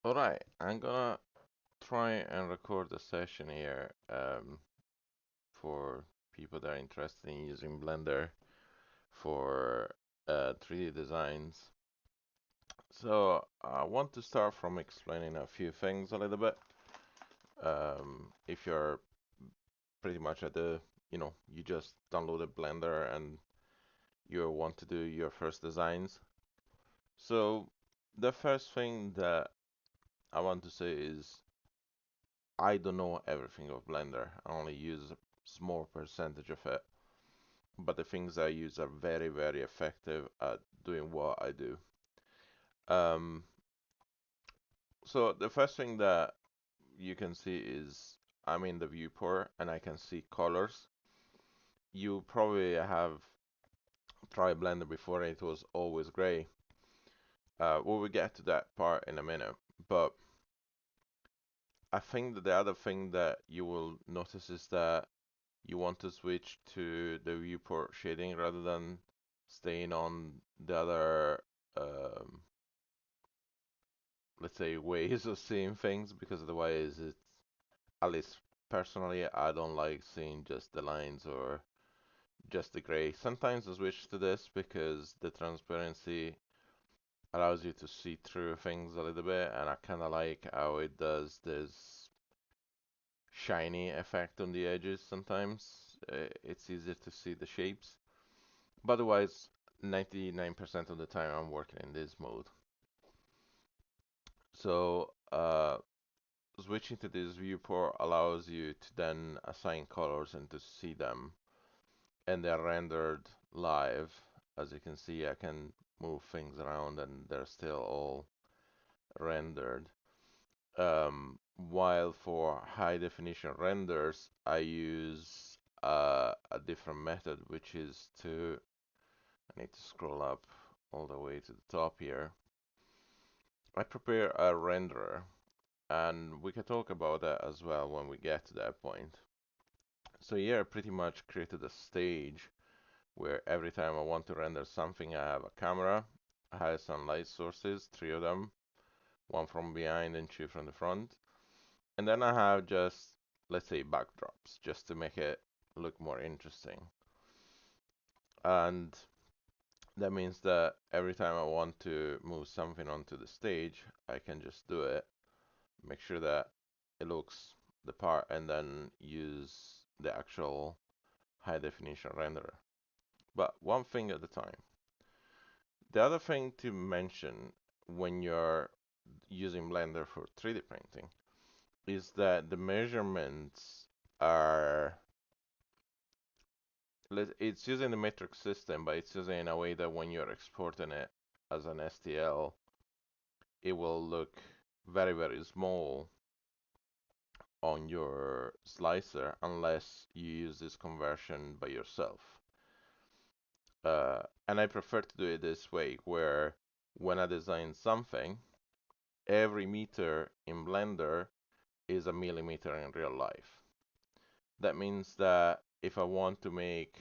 Alright, I'm gonna try and record a session here for people that are interested in using Blender for 3D designs. So I want to start from explaining a few things a little bit. If you're pretty much at you just downloaded Blender and you want to do your first designs. So the first thing that I want to say is I don't know everything of Blender. I only use a small percentage of it. But the things I use are very, very effective at doing what I do. Um, so the first thing that you can see is I'm in the viewport and I can see colors. You probably have tried Blender before and it was always gray. We will get to that part in a minute. But I think that the other thing that you will notice is that you want to switch to the viewport shading rather than staying on the other, let's say, ways of seeing things, because otherwise it's, at least personally, I don't like seeing just the lines or just the gray. Sometimes I switch to this because the transparency allows you to see through things a little bit, and I kind of like how it does this shiny effect on the edges sometimes. It's easier to see the shapes. But otherwise, 99% of the time I'm working in this mode. So switching to this viewport allows you to then assign colors and to see them. And they're rendered live. As you can see, I can move things around and they're still all rendered. While for high definition renders, I use a different method, which is to, I need to scroll up all the way to the top here. I prepare a renderer, and we can talk about that as well when we get to that point. So here I pretty much created a stage where every time I want to render something, I have a camera, I have some light sources, three of them, one from behind and two from the front. And then I have just, let's say, backdrops, just to make it look more interesting. And that means that every time I want to move something onto the stage, I can just do it, make sure that it looks the part, and then use the actual high definition renderer. But one thing at a time. The other thing to mention when you're using Blender for 3D printing is that the measurements are, it's using the metric system, but it's using in a way that when you're exporting it as an STL, it will look very, very small on your slicer unless you use this conversion by yourself. And I prefer to do it this way, where when I design something, every meter in Blender is a millimeter in real life. That means that if I want to make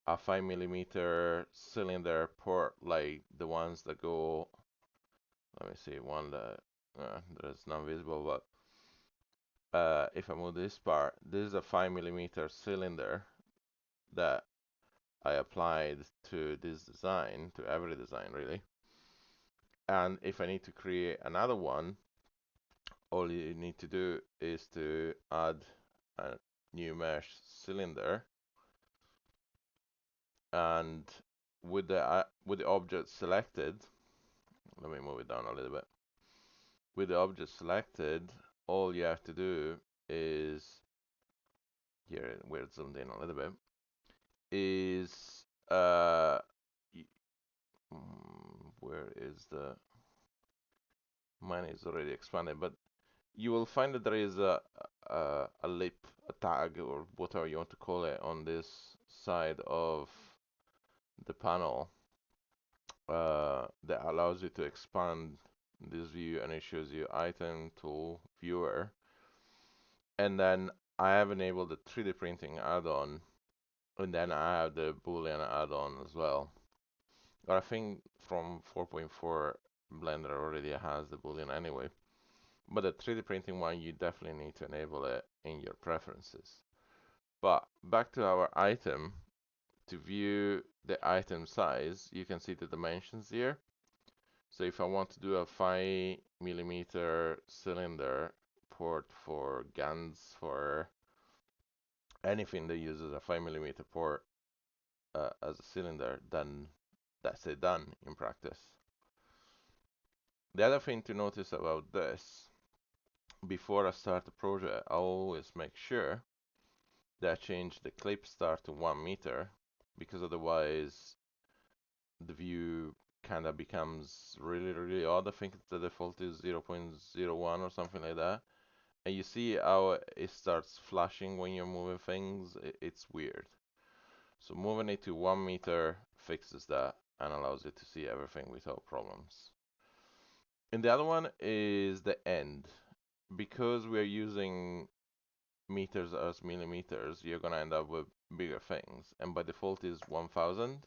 a 5 millimeter cylinder port like the ones that go, let me see, one that that's not visible, but if I move this part, this is a 5 millimeter cylinder that I applied to this design, to every design really. And if I need to create another one, all you need to do is to add a new mesh cylinder, and with the object selected, let me move it down a little bit. With the object selected, all you have to do is, here where it's zoomed in a little bit, is where is the, mine is already expanded, but you will find that there is a lip, a tag, or whatever you want to call it, on this side of the panel that allows you to expand this view, and it shows you item, tool, viewer. And then I have enabled the 3D printing add-on, and then I have the Boolean add-on as well. But I think from 4.4 Blender already has the Boolean anyway. But the 3D printing one, you definitely need to enable it in your preferences. But back to our item, to view the item size, you can see the dimensions here. So if I want to do a 5 mm cylinder port for guns, for anything that uses a 5 mm port as a cylinder, then that's it, done in practice. The other thing to notice about this, before I start the project, I always make sure that I change the clip start to 1 meter, because otherwise the view kind of becomes really, really odd. I think the default is 0.01 or something like that. And you see how it starts flashing when you're moving things. It's weird. So moving it to 1 meter fixes that and allows you to see everything without problems. And the other one is the end. Because we're using meters as millimeters, you're gonna end up with bigger things. And by default is 1000.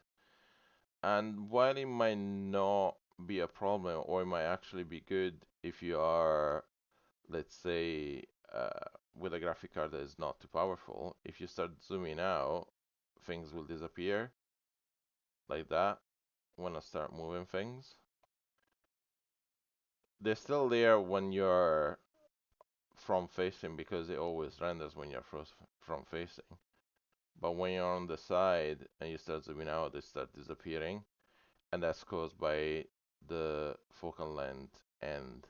And while it might not be a problem, or it might actually be good if you are, let's say, with a graphic card that is not too powerful, if you start zooming out, things will disappear like that when I start moving things. They're still there when you're from facing because it always renders when you're from facing. But when you're on the side and you start zooming out, they start disappearing. And that's caused by the focal length end.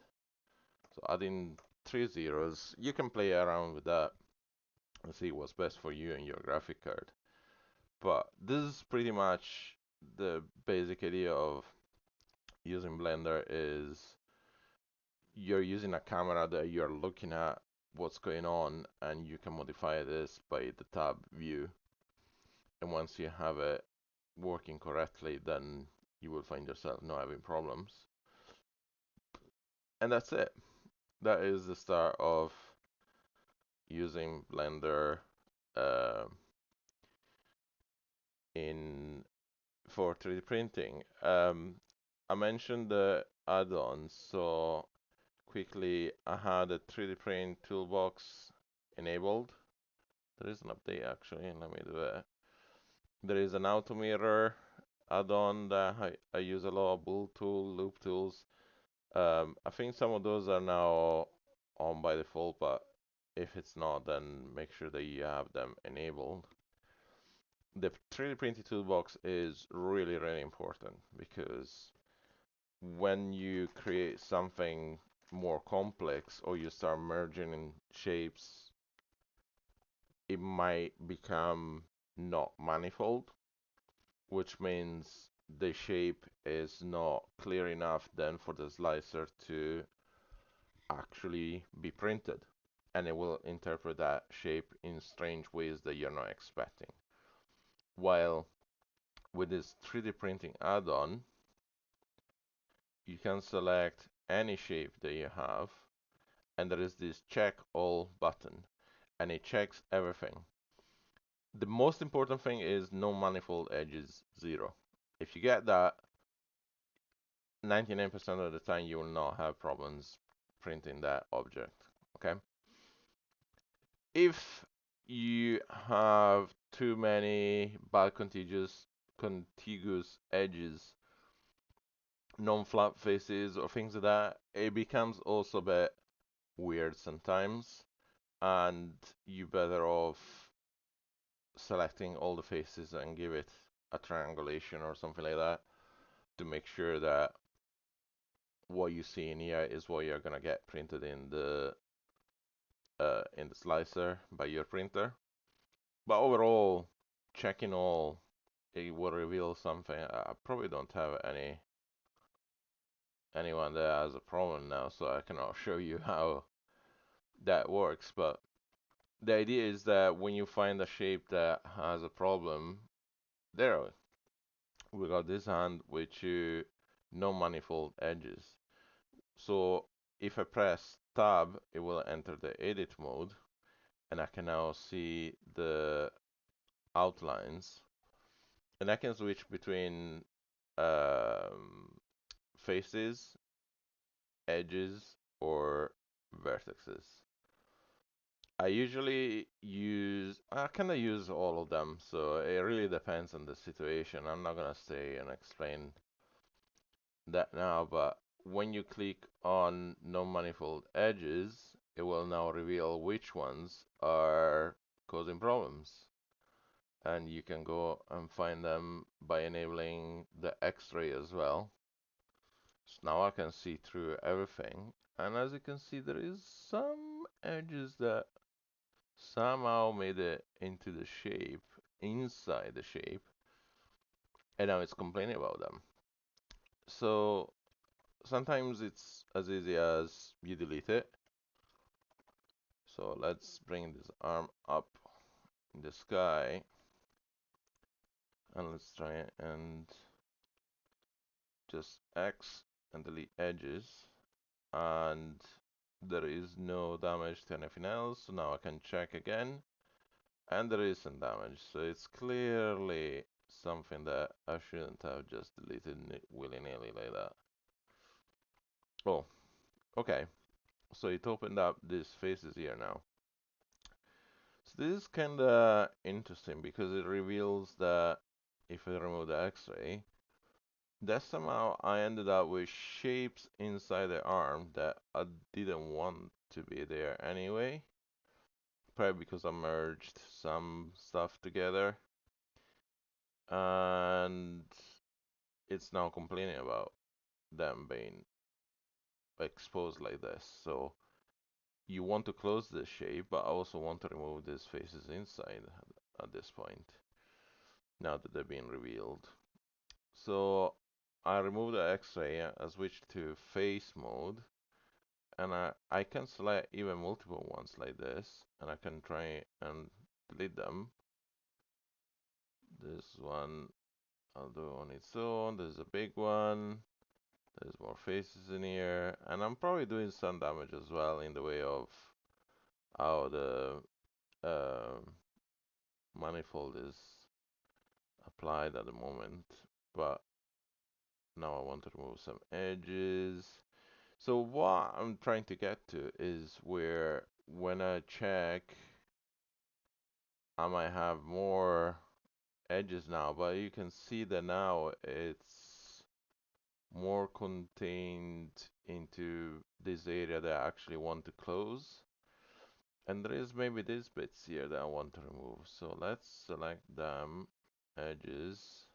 So adding 3 zeros, you can play around with that and see what's best for you and your graphic card. But this is pretty much the basic idea of using Blender. Is you're using a camera that you're looking at what's going on, and you can modify this by the tab view. And once you have it working correctly, then you will find yourself not having problems. And that's it. That is the start of using Blender uh, in for 3D printing. I mentioned the add-ons, so quickly I had a 3D print toolbox enabled. There is an update actually, let me do it. There is an auto mirror add-on that I use a lot, Bool tool, loop tools. I think some of those are now on by default, but if it's not, then make sure that you have them enabled. The 3D printing toolbox is really, really important because when you create something more complex or you start merging in shapes, it might become not manifold, which means the shape is not clear enough then for the slicer to actually be printed. And it will interpret that shape in strange ways that you're not expecting. While with this 3D printing add-on, you can select any shape that you have, and there is this check all button, and it checks everything. The most important thing is no manifold edges, 0. If you get that, 99% of the time you will not have problems printing that object, okay? If you have too many bad contiguous edges, non-flat faces or things like that, it becomes also a bit weird sometimes, and you better off selecting all the faces and give it a triangulation or something like that to make sure that what you see in here is what you're gonna get printed in the slicer by your printer. But overall, checking all, it will reveal something. I probably don't have anyone that has a problem now, so I cannot show you how that works. But the idea is that when you find a shape that has a problem, there we got this hand with no manifold edges. So if I press tab, it will enter the edit mode, and I can now see the outlines, and I can switch between faces, edges, or vertices. I kind of use all of them, so it really depends on the situation. I'm not gonna stay and explain that now, but when you click on non-manifold edges, it will now reveal which ones are causing problems. And you can go and find them by enabling the X-ray as well. So now I can see through everything. And as you can see, there is some edges that somehow made it into the shape, inside the shape, and now it's complaining about them. So sometimes it's as easy as you delete it. So let's bring this arm up in the sky, and let's try it and just X and delete edges, and there is no damage to anything else. So now I can check again, and there is some damage. So it's clearly something that I shouldn't have just deleted willy-nilly like that. Oh, okay. So it opened up these faces here now. So this is kinda interesting because it reveals that if I remove the X-ray, that somehow I ended up with shapes inside the arm that I didn't want to be there anyway. Probably because I merged some stuff together, and it's now complaining about them being exposed like this. So you want to close this shape, but I also want to remove these faces inside at this point, now that they're being revealed. So I remove the X-ray, I switch to face mode, and I can select even multiple ones like this, and I can try and delete them. This one I'll do on its own. There's a big one. There's more faces in here, and I'm probably doing some damage as well in the way of how the uh, manifold is applied at the moment. But now I want to remove some edges. So what I'm trying to get to is where when I check, I might have more edges now, but you can see that now it's more contained into this area that I actually want to close. And there is maybe these bits here that I want to remove. So let's select them, edges,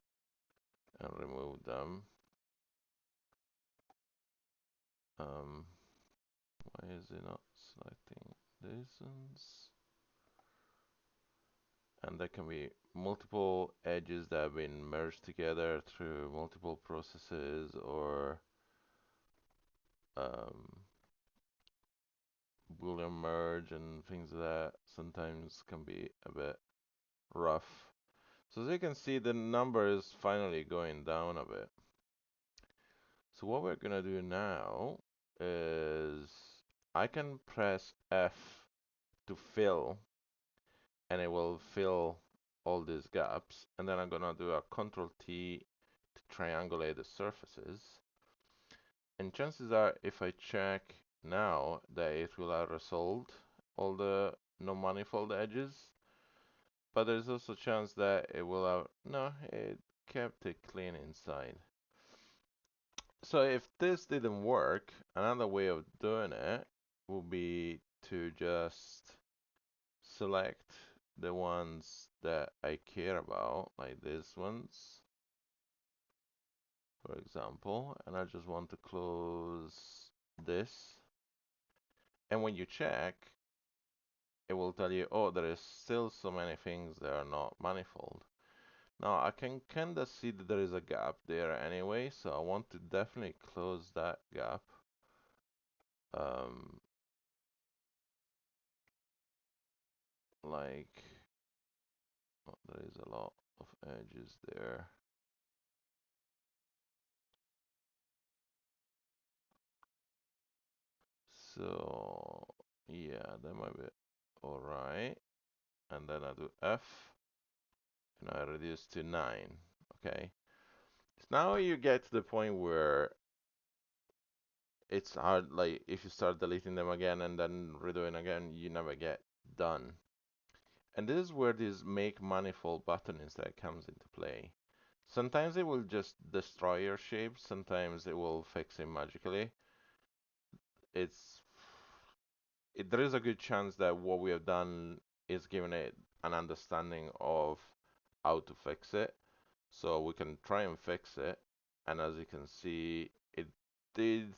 and remove them. Um, why is it not selecting these ones? And there can be multiple edges that have been merged together through multiple processes, or Boolean merge and things that sometimes can be a bit rough. So as you can see, the number is finally going down a bit. So what we're gonna do now is I can press F to fill, and it will fill all these gaps, and then I'm gonna do a Control T to triangulate the surfaces. And chances are, if I check now, that it will have resolved all the non-manifold edges. But there's also a chance that it will have, no, it kept it clean inside. So if this didn't work, another way of doing it would be to just select the ones that I care about, like these ones, for example, and I just want to close this. And when you check, it will tell you, oh, there is still so many things that are not manifold. Now I can kinda see that there is a gap there anyway, so I want to definitely close that gap. Um, like, oh, there is a lot of edges there. So yeah, that might be alright. And then I do F, and I reduce to 9. Okay. So now you get to the point where it's hard, like if you start deleting them again and then redoing again, you never get done. And this is where this make manifold button instead comes into play. Sometimes it will just destroy your shape, sometimes it will fix it magically. It's there is a good chance that what we have done is given it an understanding of how to fix it. So we can try and fix it. And as you can see, it did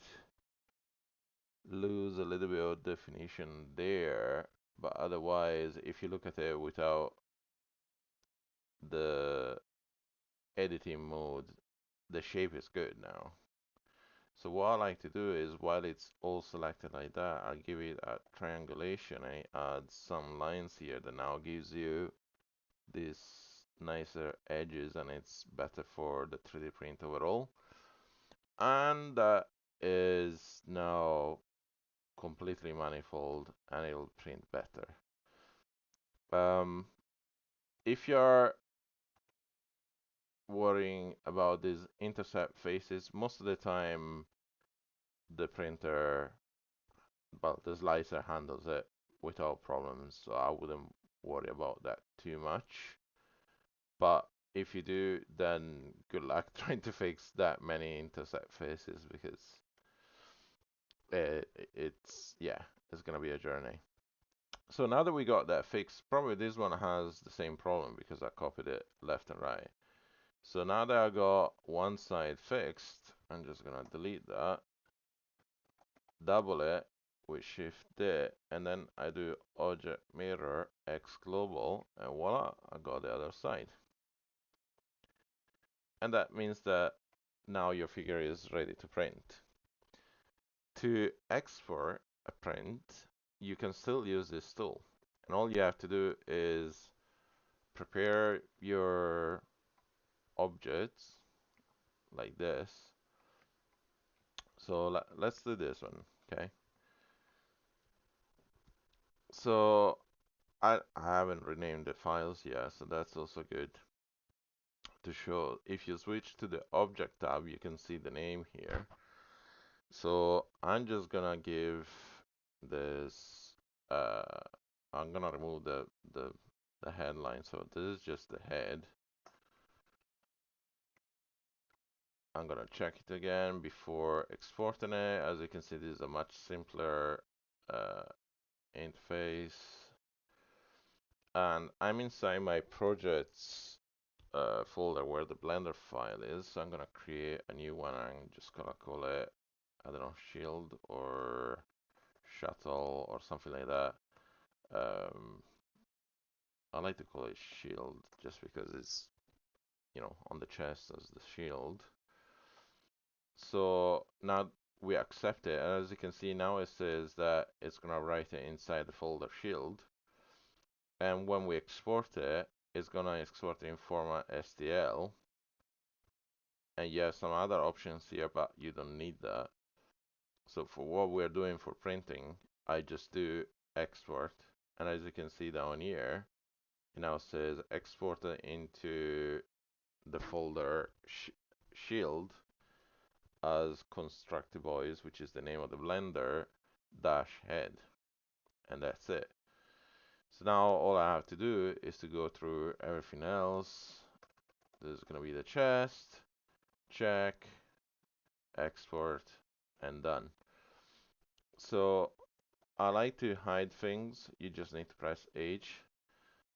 lose a little bit of definition there. But otherwise, if you look at it without the editing mode, the shape is good now. So what I like to do is, while it's all selected like that, I give it a triangulation. I add some lines here that now gives you these nicer edges, and it's better for the 3D print overall. And that is now completely manifold, and it'll print better. If you're worrying about these intercept faces, most of the time the printer, well, the slicer handles it without problems, so I wouldn't worry about that too much. But if you do, then good luck trying to fix that many intercept faces, because yeah, it's gonna be a journey. So now that we got that fixed, probably this one has the same problem because I copied it left and right. So now that I got one side fixed, I'm just gonna delete that, double it with Shift D, and then I do object mirror X global, and voila, I got the other side. And that means that now your figure is ready to print. To export a print, you can still use this tool. And all you have to do is prepare your objects like this. So let's do this one, okay? So I haven't renamed the files yet, so that's also good to show. If you switch to the object tab, you can see the name here. So I'm just gonna give this, I'm gonna remove the headline. So this is just the head. I'm gonna check it again before exporting it. As you can see, this is a much simpler uh, interface. And I'm inside my projects folder where the Blender file is. So I'm gonna create a new one. I'm just gonna call it, I don't know, shield or shuttle or something like that. I like to call it shield just because it's, on the chest as the shield. So now we accept it. As you can see now, it says that it's gonna write it inside the folder shield. And when we export it, it's gonna export it in format STL. And you have some other options here, but you don't need that. So for what we're doing for printing, I just do export. And as you can see down here, it now says exported into the folder shield as constructivoids, which is the name of the blender, dash head. And that's it. So now all I have to do is to go through everything else. This is going to be the chest, check, export, and done. So I like to hide things. You just need to press H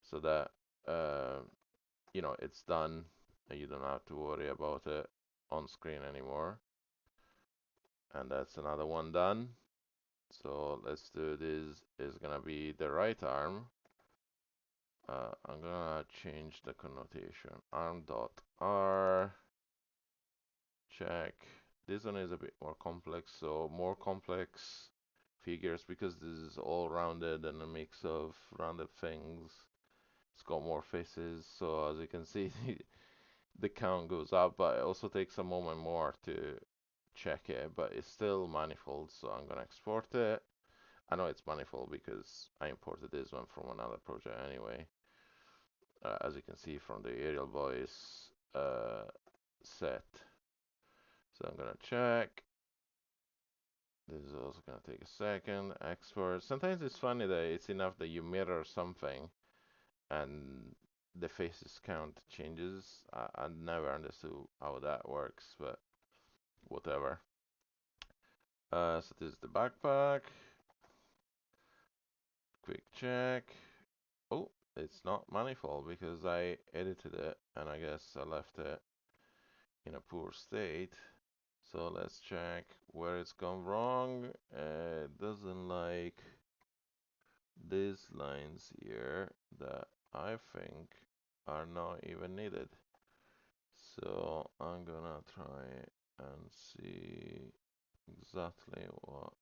so that it's done and you don't have to worry about it on screen anymore. And that's another one done. So let's do this. Is gonna be the right arm. I'm gonna change the connotation. Arm.r. Check. This one is a bit more complex, so more complex figures, because this is all rounded and a mix of rounded things. It's got more faces, so as you can see, the count goes up, but it also takes a moment more to check it, but it's still manifold, so I'm gonna export it. I know it's manifold because I imported this one from another project anyway. As you can see from the aerial voice set. So I'm gonna check. This is also gonna take a second. Export. Sometimes it's funny that it's enough that you mirror something and the faces count changes. I never understood how that works, but whatever. So this is the backpack. Quick check. Oh, it's not manifold because I edited it and I guess I left it in a poor state. So let's check where it's gone wrong. It doesn't like these lines here that I think are not even needed. So I'm gonna try and see exactly what.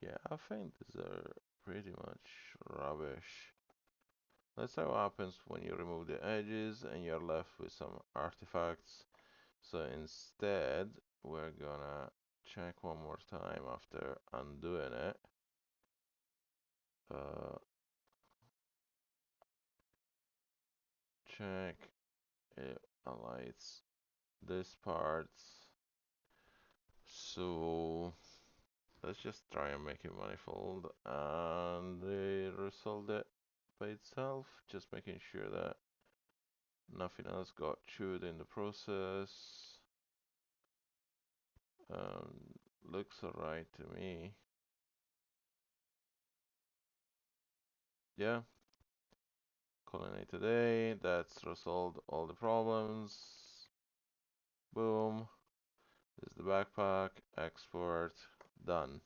Yeah, I think these are pretty much rubbish. Let's see what happens when you remove the edges and you're left with some artifacts. So instead, we're gonna check one more time after undoing it. Uh, check it highlights this part. So let's just try and make it manifold and resolve it by itself, just making sure that nothing else got chewed in the process. Looks alright to me. Yeah, calling it today. That's resolved all the problems. Boom. This is the backpack. Export. Done.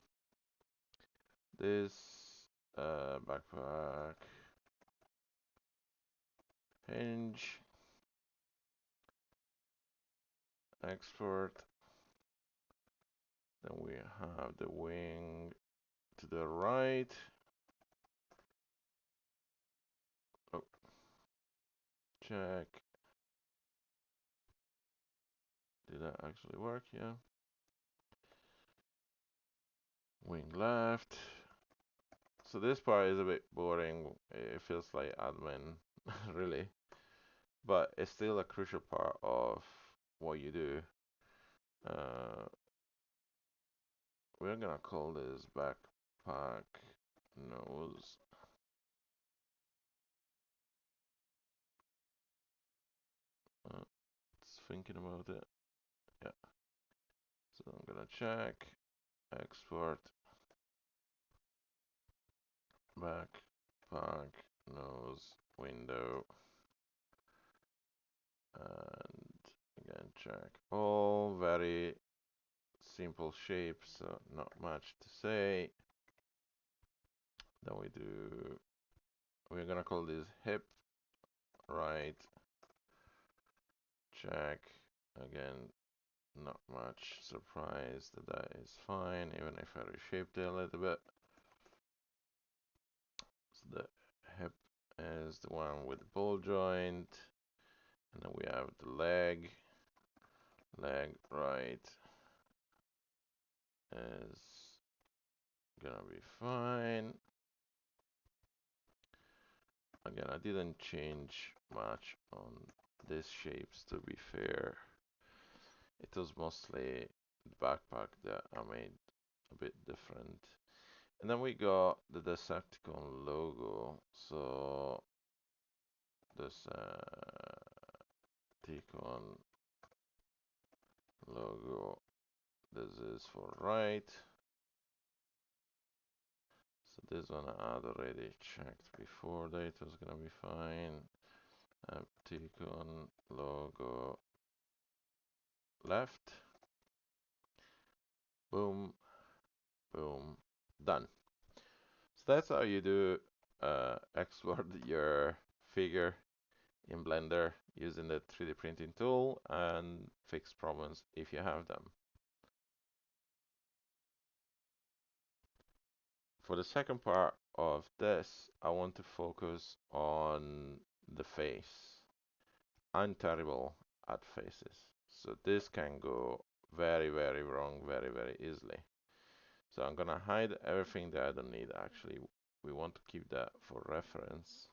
This backpack hinge. Export. Then we have the wing to the right. Oh, check. Did that actually work? Yeah. Wing left. So this part is a bit boring. It feels like admin, really. But it's still a crucial part of what you do. We're gonna call this backpack nose. It's thinking about it. Yeah. So I'm gonna check, export, backpack nose window, and again check all. Very simple shapes, so not much to say. Then we're gonna call this hip, right, check, again, not much surprise that that is fine, even if I reshaped it a little bit. So the hip is the one with the ball joint, and then we have the leg right is gonna be fine. Again, I didn't change much on these shapes, to be fair. It was mostly the backpack that I made a bit different. And then we got the Decepticon logo. So Decepticon logo. This is for right. So this one I had already checked before that it was gonna be fine. Decepticon logo left. Boom, boom, done. So that's how you do export your figure in Blender using the 3D printing tool and fix problems if you have them. For the second part of this, I want to focus on the face. I'm terrible at faces, so this can go very, very wrong very, very easily. So I'm gonna hide everything that I don't need. Actually, we want to keep that for reference,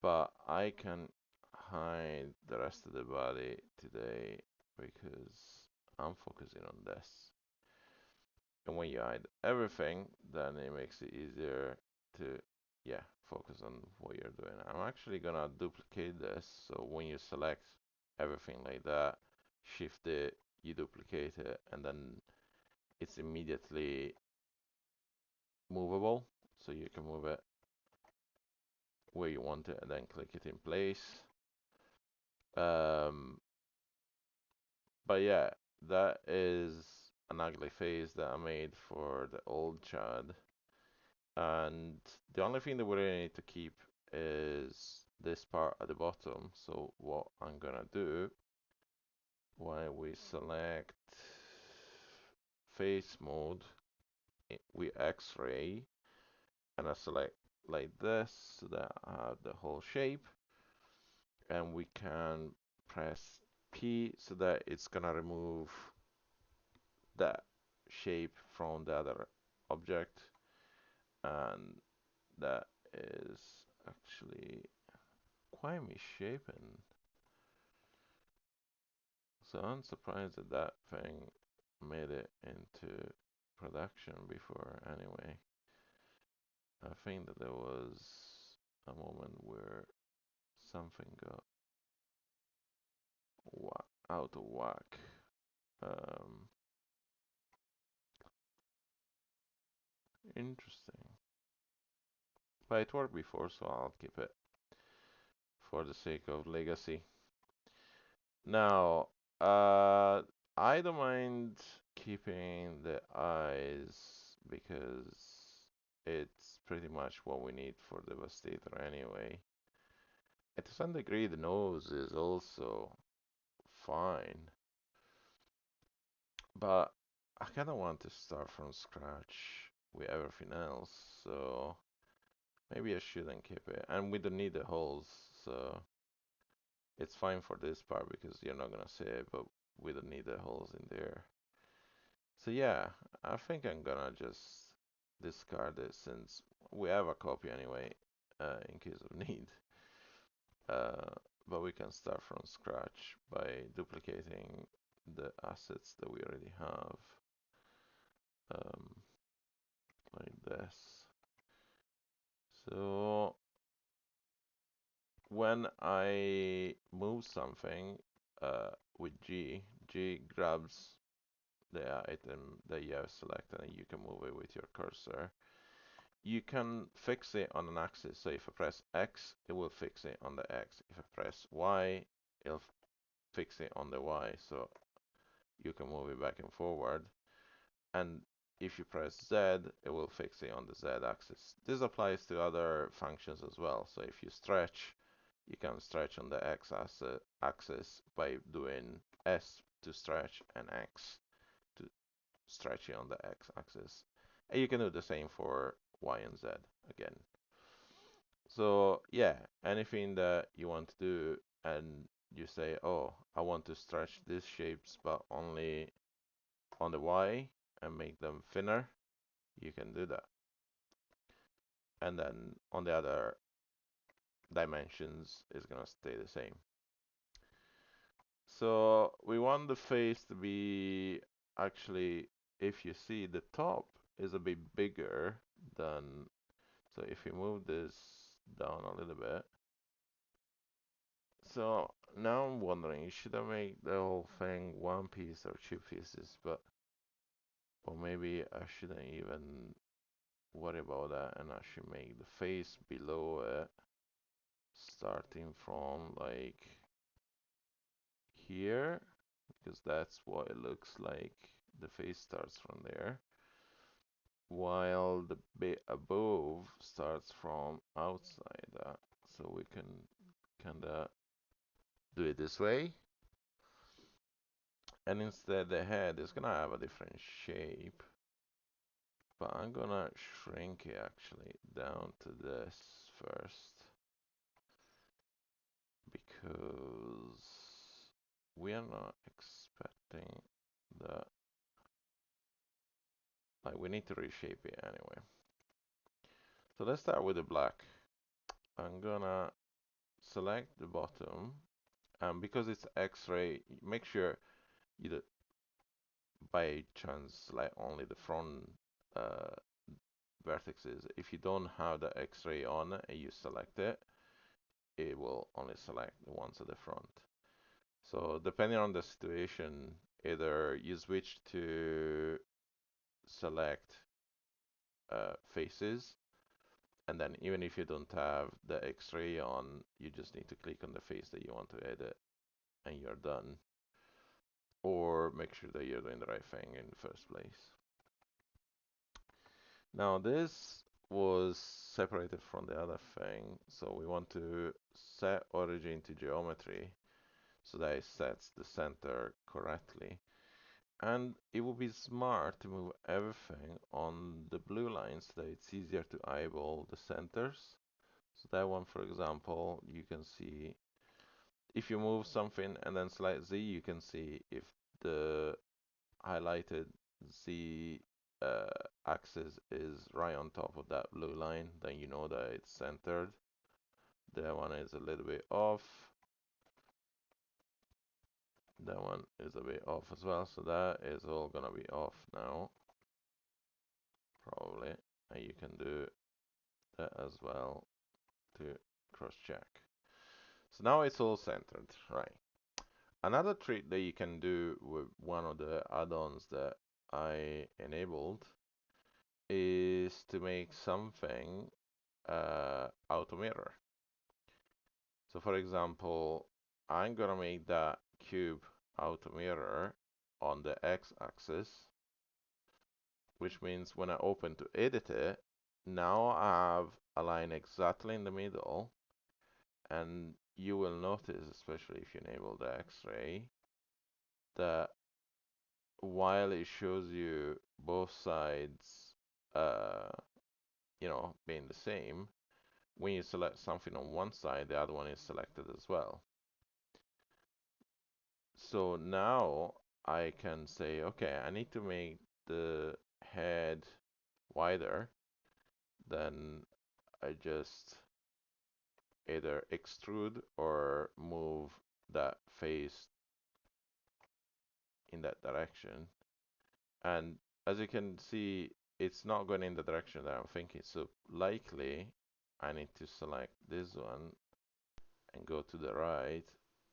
but I can hide the rest of the body today because I'm focusing on this. then when you hide everything, then it makes it easier to, yeah, focus on what you're doing. I'm actually gonna duplicate this, so when you select everything like that, shift it, you duplicate it, and then it's immediately movable, so you can move it where you want it and then click it in place. Um, but yeah, that is an ugly face that I made for the old Chad. And the only thing that we really need to keep is this part at the bottom. So what I'm gonna do, while we select face mode, we X-ray, and I select like this so that I have the whole shape, and we can press P so that it's gonna remove that shape from the other object, and that is actually quite misshapen. So I'm surprised that that thing made it into production before anyway. I think that there was a moment where something got out of whack. Um, Interesting. But it worked before, so I'll keep it for the sake of legacy. Now, I don't mind keeping the eyes because it's pretty much what we need for Devastator anyway. To some degree, the nose is also fine, but I kind of want to start from scratch with everything else, so maybe I shouldn't keep it. And we don't need the holes, so it's fine for this part because you're not gonna see it, but we don't need the holes in there. So yeah, I think I'm gonna just discard it since we have a copy anyway, in case of need. Uh, but we can start from scratch by duplicating the assets that we already have, um, like this. So when I move something with G grabs the item that you have selected and you can move it with your cursor. You can fix it on an axis. So if I press X, it will fix it on the X. If I press Y, it'll fix it on the Y. So you can move it back and forward. And if you press Z, it will fix it on the Z axis. This applies to other functions as well. So if you stretch, you can stretch on the X axis by doing S to stretch and X to stretch it on the X axis. And you can do the same for Y and Z again. So yeah, anything that you want to do and you say, oh, I want to stretch these shapes but only on the Y and make them thinner, you can do that. And then on the other dimensions is gonna stay the same. So we want the face to be actually, if you see the top is a bit bigger than, so if you move this down a little bit, so now I'm wondering, should I make the whole thing one piece or two pieces? But, or maybe I shouldn't even worry about that and I should make the face below it, starting from like here, because that's what it looks like. The face starts from there, while the bit above starts from outside that. So we can kinda do it this way. And instead the head is gonna have a different shape. But I'm gonna shrink it actually down to this first. Because we are not expecting that. Like, we need to reshape it anyway. So let's start with the black. I'm gonna select the bottom. And because it's X-ray, make sure you by chance select only the front uh, vertices. If you don't have the X-ray on and you select it, it will only select the ones at the front. So depending on the situation, either you switch to select faces, and then even if you don't have the X-ray on, you just need to click on the face that you want to edit, and you're done. Or make sure that you're doing the right thing in the first place. Now this was separated from the other thing, so we want to set origin to geometry so that it sets the center correctly. And it would be smart to move everything on the blue line so that it's easier to eyeball the centers. So that one, for example, you can see if you move something and then select Z, you can see if the highlighted Z uh, axis is right on top of that blue line, then you know that it's centered. That one is a little bit off. That one is a bit off as well, so that is all gonna be off now, probably. And you can do that as well to cross-check. So now it's all centered, right? Another trick that you can do with one of the add-ons that I enabled is to make something auto mirror. So for example, I'm gonna make that cube auto mirror on the x-axis, which means when I open to edit it, now I have a line exactly in the middle, and you will notice, especially if you enable the X-ray, that while it shows you both sides, uh, being the same, when you select something on one side, the other one is selected as well. So now I can say, okay, I need to make the head wider. Then I just either extrude or move that face in that direction. And as you can see, it's not going in the direction that I'm thinking. So likely I need to select this one and go to the right,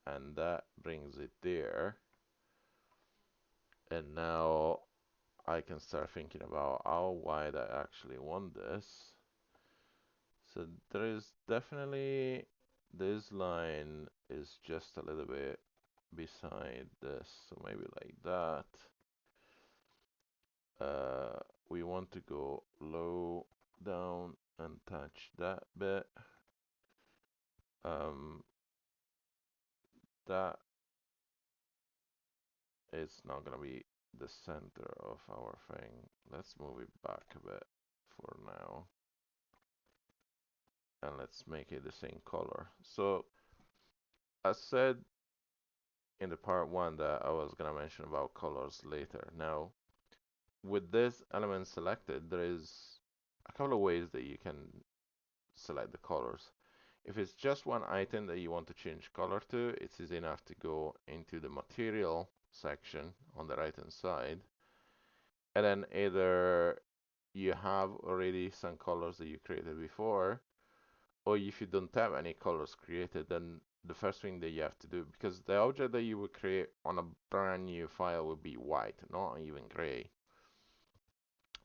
and that brings it there. And now I can start thinking about how wide I actually want this. So there is definitely, this line is just a little bit beside this, so maybe like that. We want to go low down and touch that bit. That is not gonna be the center of our thing. Let's move it back a bit for now. And let's make it the same color. So I said in the part one that I was gonna mention about colors later. Now, with this element selected, there is a couple of ways that you can select the colors. If it's just one item that you want to change color to, it's easy enough to go into the material section on the right hand side, and then either you have already some colors that you created before, or if you don't have any colors created, then the first thing that you have to do, because the object that you would create on a brand new file would be white, not even gray.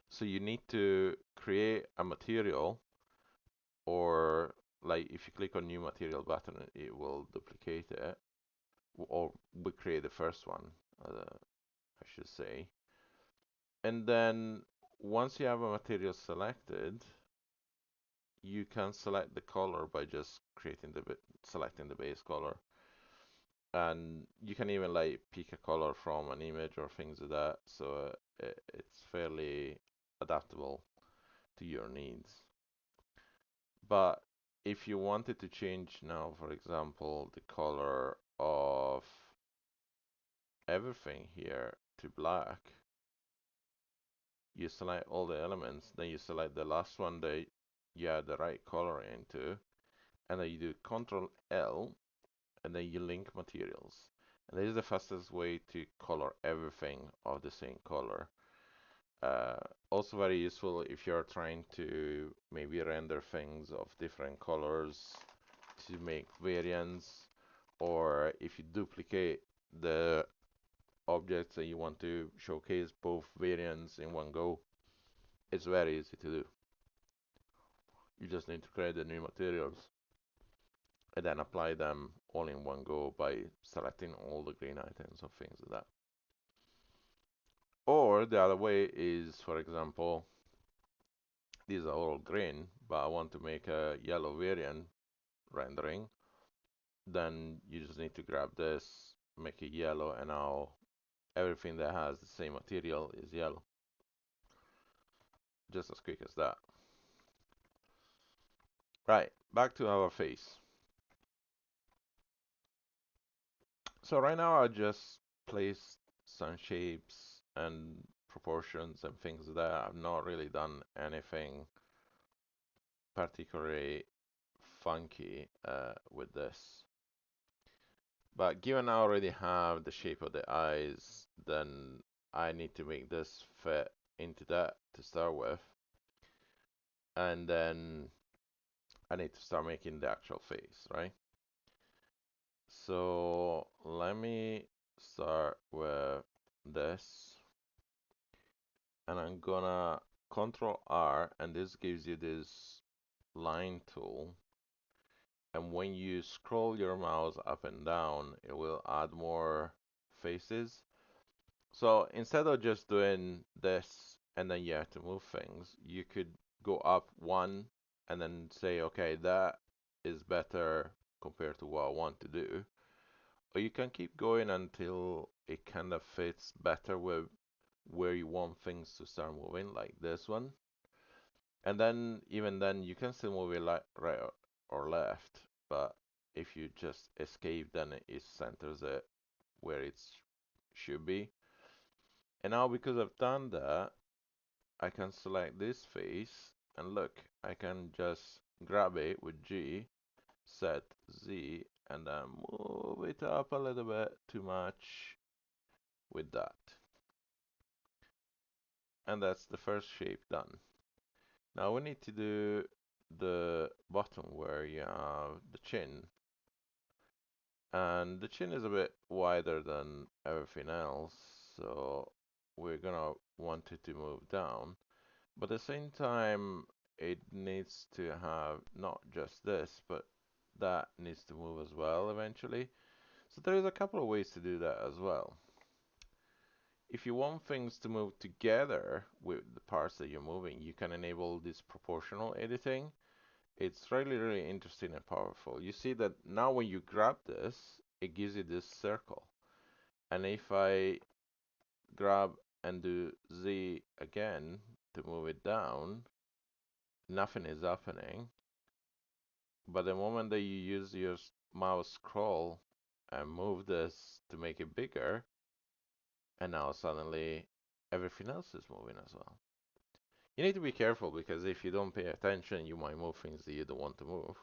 So you need to create a material, or like if you click on new material button, it will duplicate it, or we create the first one, I should say. And then once you have a material selected, you can select the color by just selecting the base color. And you can even like pick a color from an image or things like that, so it's fairly adaptable to your needs. But if you wanted to change now, for example, the color of everything here to black, you select all the elements, then you select the last one that you add the right color into, and then you do Ctrl L, and then you link materials. And this is the fastest way to color everything of the same color. Also very useful if you're trying to maybe render things of different colors to make variants, or if you duplicate the objects that you want to showcase both variants in one go. It's very easy to do. You just need to create the new materials and then apply them all in one go by selecting all the green items or things like that. Or the other way is, for example, these are all green, but I want to make a yellow variant rendering. Then you just need to grab this, make it yellow, and now everything that has the same material is yellow. Just as quick as that. Right, back to our face. So right now I just placed some shapes and proportions and things there. I've not really done anything particularly funky with this. But given I already have the shape of the eyes, then I need to make this fit into that to start with. And then I need to start making the actual face, right? So let me start with this. And I'm gonna Control R, and this gives you this line tool. And when you scroll your mouse up and down, it will add more faces. So instead of just doing this and then you have to move things, you could go up one and then say, okay, that is better compared to what I want to do. Or you can keep going until it kind of fits better with where you want things to start moving, like this one. And then, even then, you can still move it right or left, but if you just escape, then it centers it where it should be. And now, because I've done that, I can select this face, and look, I can just grab it with G, set Z, and then move it up a little bit too much with that. And that's the first shape done. Now we need to do the bottom where you have the chin. And the chin is a bit wider than everything else, so we're gonna want it to move down. But at the same time, it needs to have not just this, but that needs to move as well eventually. So there is a couple of ways to do that as well. If you want things to move together with the parts that you're moving, you can enable this proportional editing. It's really, really interesting and powerful. You see that now when you grab this, it gives you this circle. And if I grab and do Z again to move it down, nothing is happening. But the moment that you use your mouse scroll and move this to make it bigger, and now suddenly everything else is moving as well. You need to be careful because if you don't pay attention, you might move things that you don't want to move.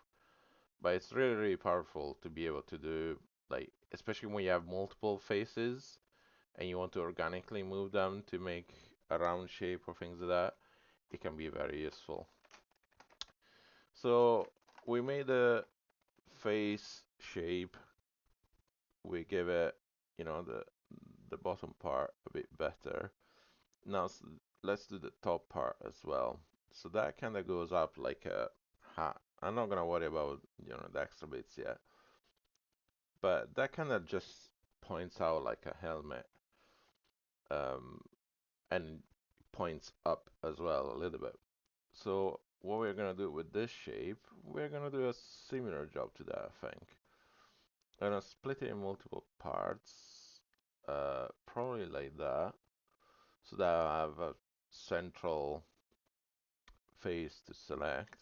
But it's really, really powerful to be able to do, like, especially when you have multiple faces and you want to organically move them to make a round shape or things like that, it can be very useful. So we made a face shape. We give it, the bottom part a bit better. Now let's do the top part as well. So that kind of goes up like a hat. I'm not gonna worry about, the extra bits yet. But that kind of just points out like a helmet, um, and points up as well a little bit. So what we're gonna do with this shape, we're gonna do a similar job to that, I think. I'm gonna split it in multiple parts, probably like that, so that I have a central face to select.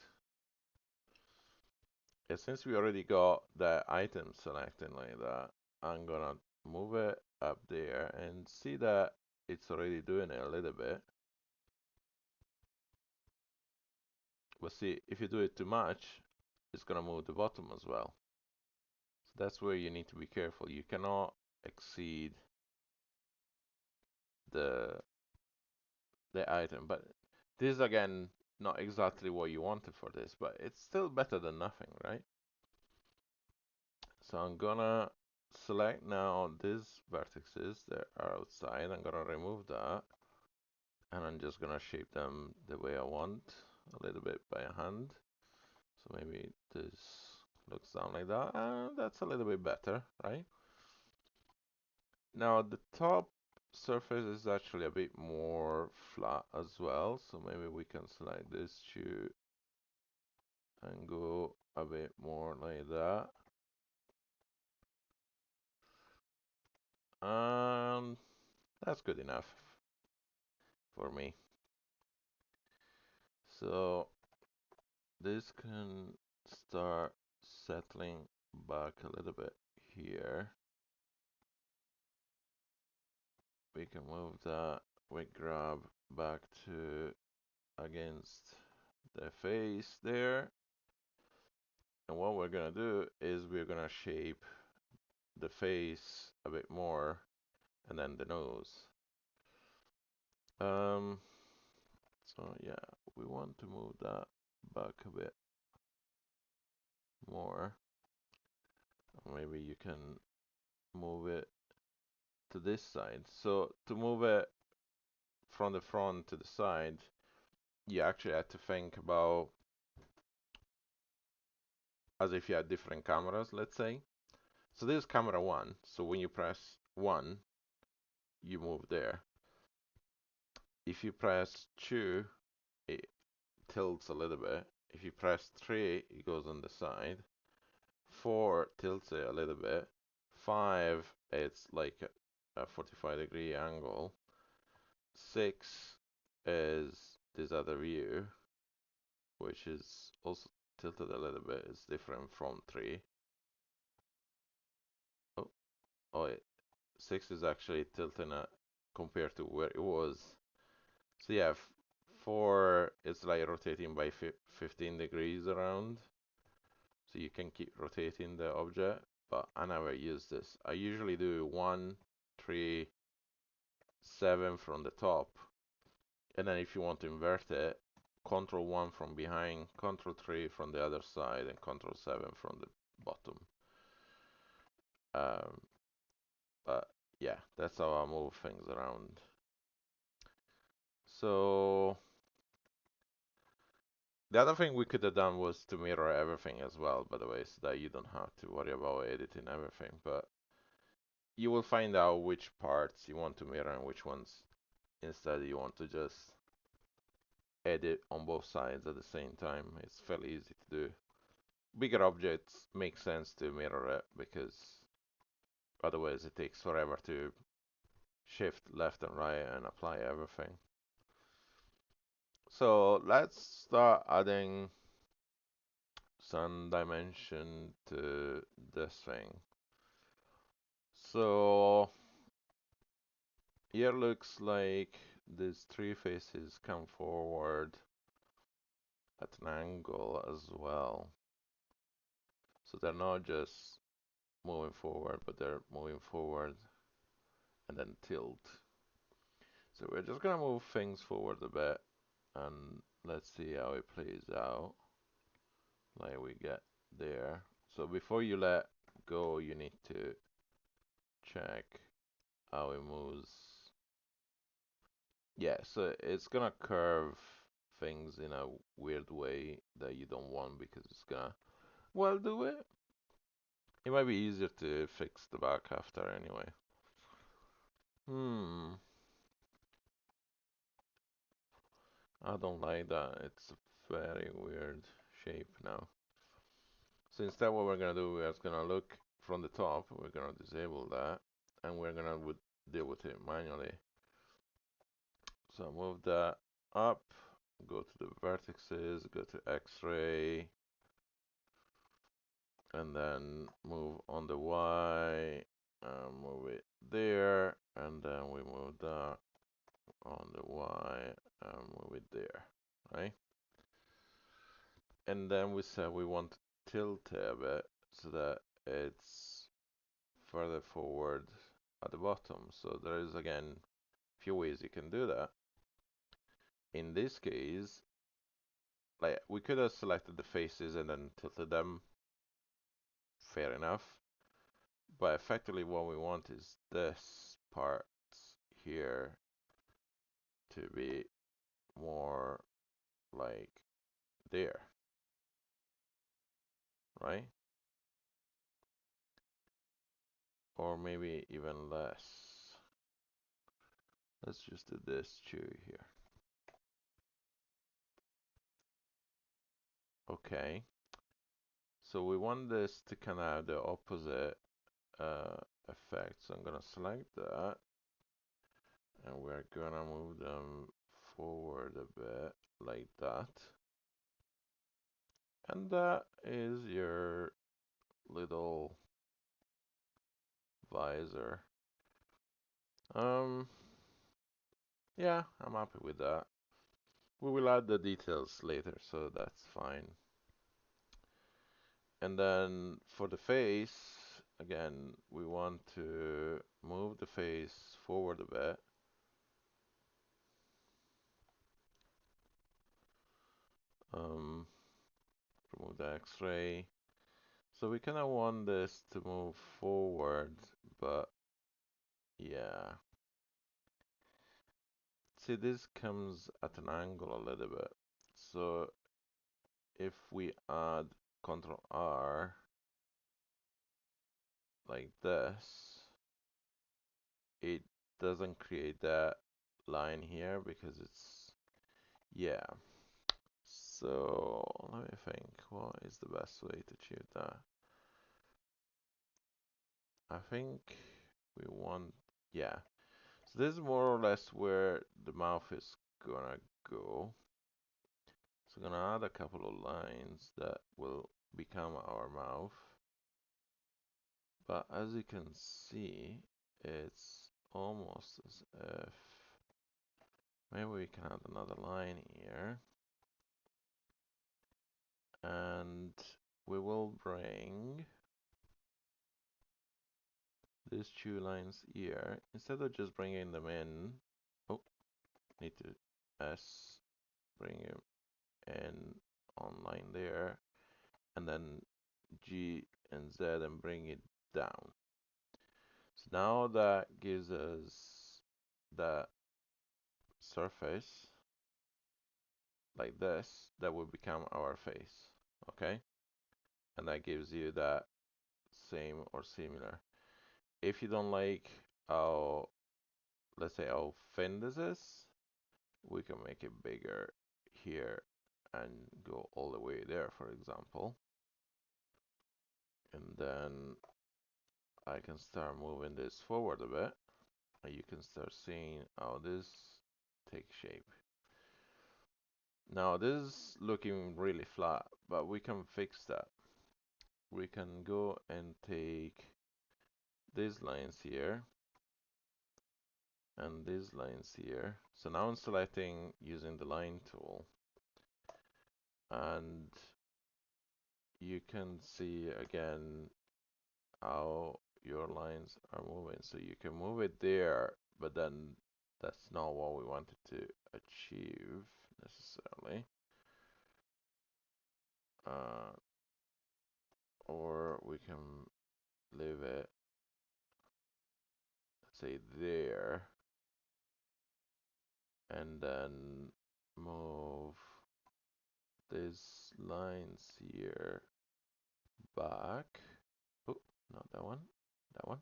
And since we already got the item selected like that, I'm gonna move it up there and see that it's already doing it a little bit. But see, if you do it too much, it's gonna move the bottom as well. So that's where you need to be careful. You cannot exceed the item. But this is again not exactly what you wanted for this, but it's still better than nothing, right? So I'm gonna select now these vertices that are outside. I'm gonna remove that, and I'm just gonna shape them the way I want, a little bit by hand. So maybe this looks down like that, and that's a little bit better, right? Now the top surface is actually a bit more flat as well, so maybe we can select this two and go a bit more like that. And that's good enough for me. So this can start settling back a little bit here. We can move that. We grab back to against the face there. And what we're gonna do is we're gonna shape the face a bit more and then the nose. So yeah, we want to move that back a bit more. Maybe you can move it to this side. So to move it from the front to the side, you actually have to think about as if you had different cameras, let's say. So this is camera 1. So when you press 1, you move there. If you press 2, it tilts a little bit. If you press 3, it goes on the side. 4 tilts it a little bit. 5, it's like a 45-degree angle. 6 is this other view, which is also tilted a little bit. It's different from 3. Oh, oh, 6 is actually tilting it compared to where it was. So yeah, 4 is like rotating by 15 degrees around. So you can keep rotating the object, but I never use this. I usually do 1, 3, 7 from the top. And then if you want to invert it, Control 1 from behind, Control 3 from the other side, and Control 7 from the bottom. But yeah, that's how I move things around. So the other thing we could have done was to mirror everything as well, by the way, so that you don't have to worry about editing everything. But you will find out which parts you want to mirror and which ones instead you want to just edit on both sides at the same time. It's fairly easy to do. Bigger objects make sense to mirror it because otherwise it takes forever to shift left and right and apply everything. So let's start adding some dimension to this thing. So here looks like these 3 faces come forward at an angle as well. So they're not just moving forward, but they're moving forward and then tilt. So we're just gonna move things forward a bit and let's see how it plays out. Like we get there. So before you let go, you need to check how it moves. Yeah, so it's gonna curve things in a weird way that you don't want because it's gonna, well, do it. It might be easier to fix the back after anyway. I don't like that. It's a very weird shape now. So instead what we're gonna do, we're just gonna look from the top, we're gonna disable that, and we're gonna deal with it manually. So move that up, go to the vertices, go to X-ray, and then move on the Y, move it there, and then we move that on the Y, and move it there, right? And then we said we want to tilt it a bit so that it's further forward at the bottom. So there is again a few ways you can do that. In this case, like we could have selected the faces and then tilted them. Fair enough. But effectively what we want is this part here to be more like there, right? Or maybe even less. Let's just do this too here. Okay. So we want this to kind of have the opposite effect. So I'm gonna select that, and we're gonna move them forward a bit like that. And that is your little visor. Um, yeah, I'm happy with that. We will add the details later, so that's fine. And then for the face, again, we want to move the face forward a bit. Remove the X-ray. So we kind of want this to move forward, but yeah. See, this comes at an angle a little bit. So if we add Ctrl R like this, it doesn't create that line here because it's, yeah. So let me think, what is the best way to achieve that? I think we want, yeah. So this is more or less where the mouth is gonna go. So I'm gonna add a couple of lines that will become our mouth. But as you can see, it's almost as if maybe we can add another line here. And we will bring these two lines here. Instead of just bringing them in, oh, need to S, bring him in on line there, and then G and Z and bring it down. So now that gives us that surface like this that will become our face, okay? And that gives you that same or similar. If you don't like how, let's say how thin this is, we can make it bigger here and go all the way there, for example. And then I can start moving this forward a bit. And you can start seeing how this takes shape. Now this is looking really flat, but we can fix that. We can go and take these lines here and these lines here. So now I'm selecting using the line tool, and you can see again how your lines are moving. So you can move it there, but then that's not what we wanted to achieve necessarily. Or we can leave it, let's say there, and then move these lines here back. Oh, not that one, that one.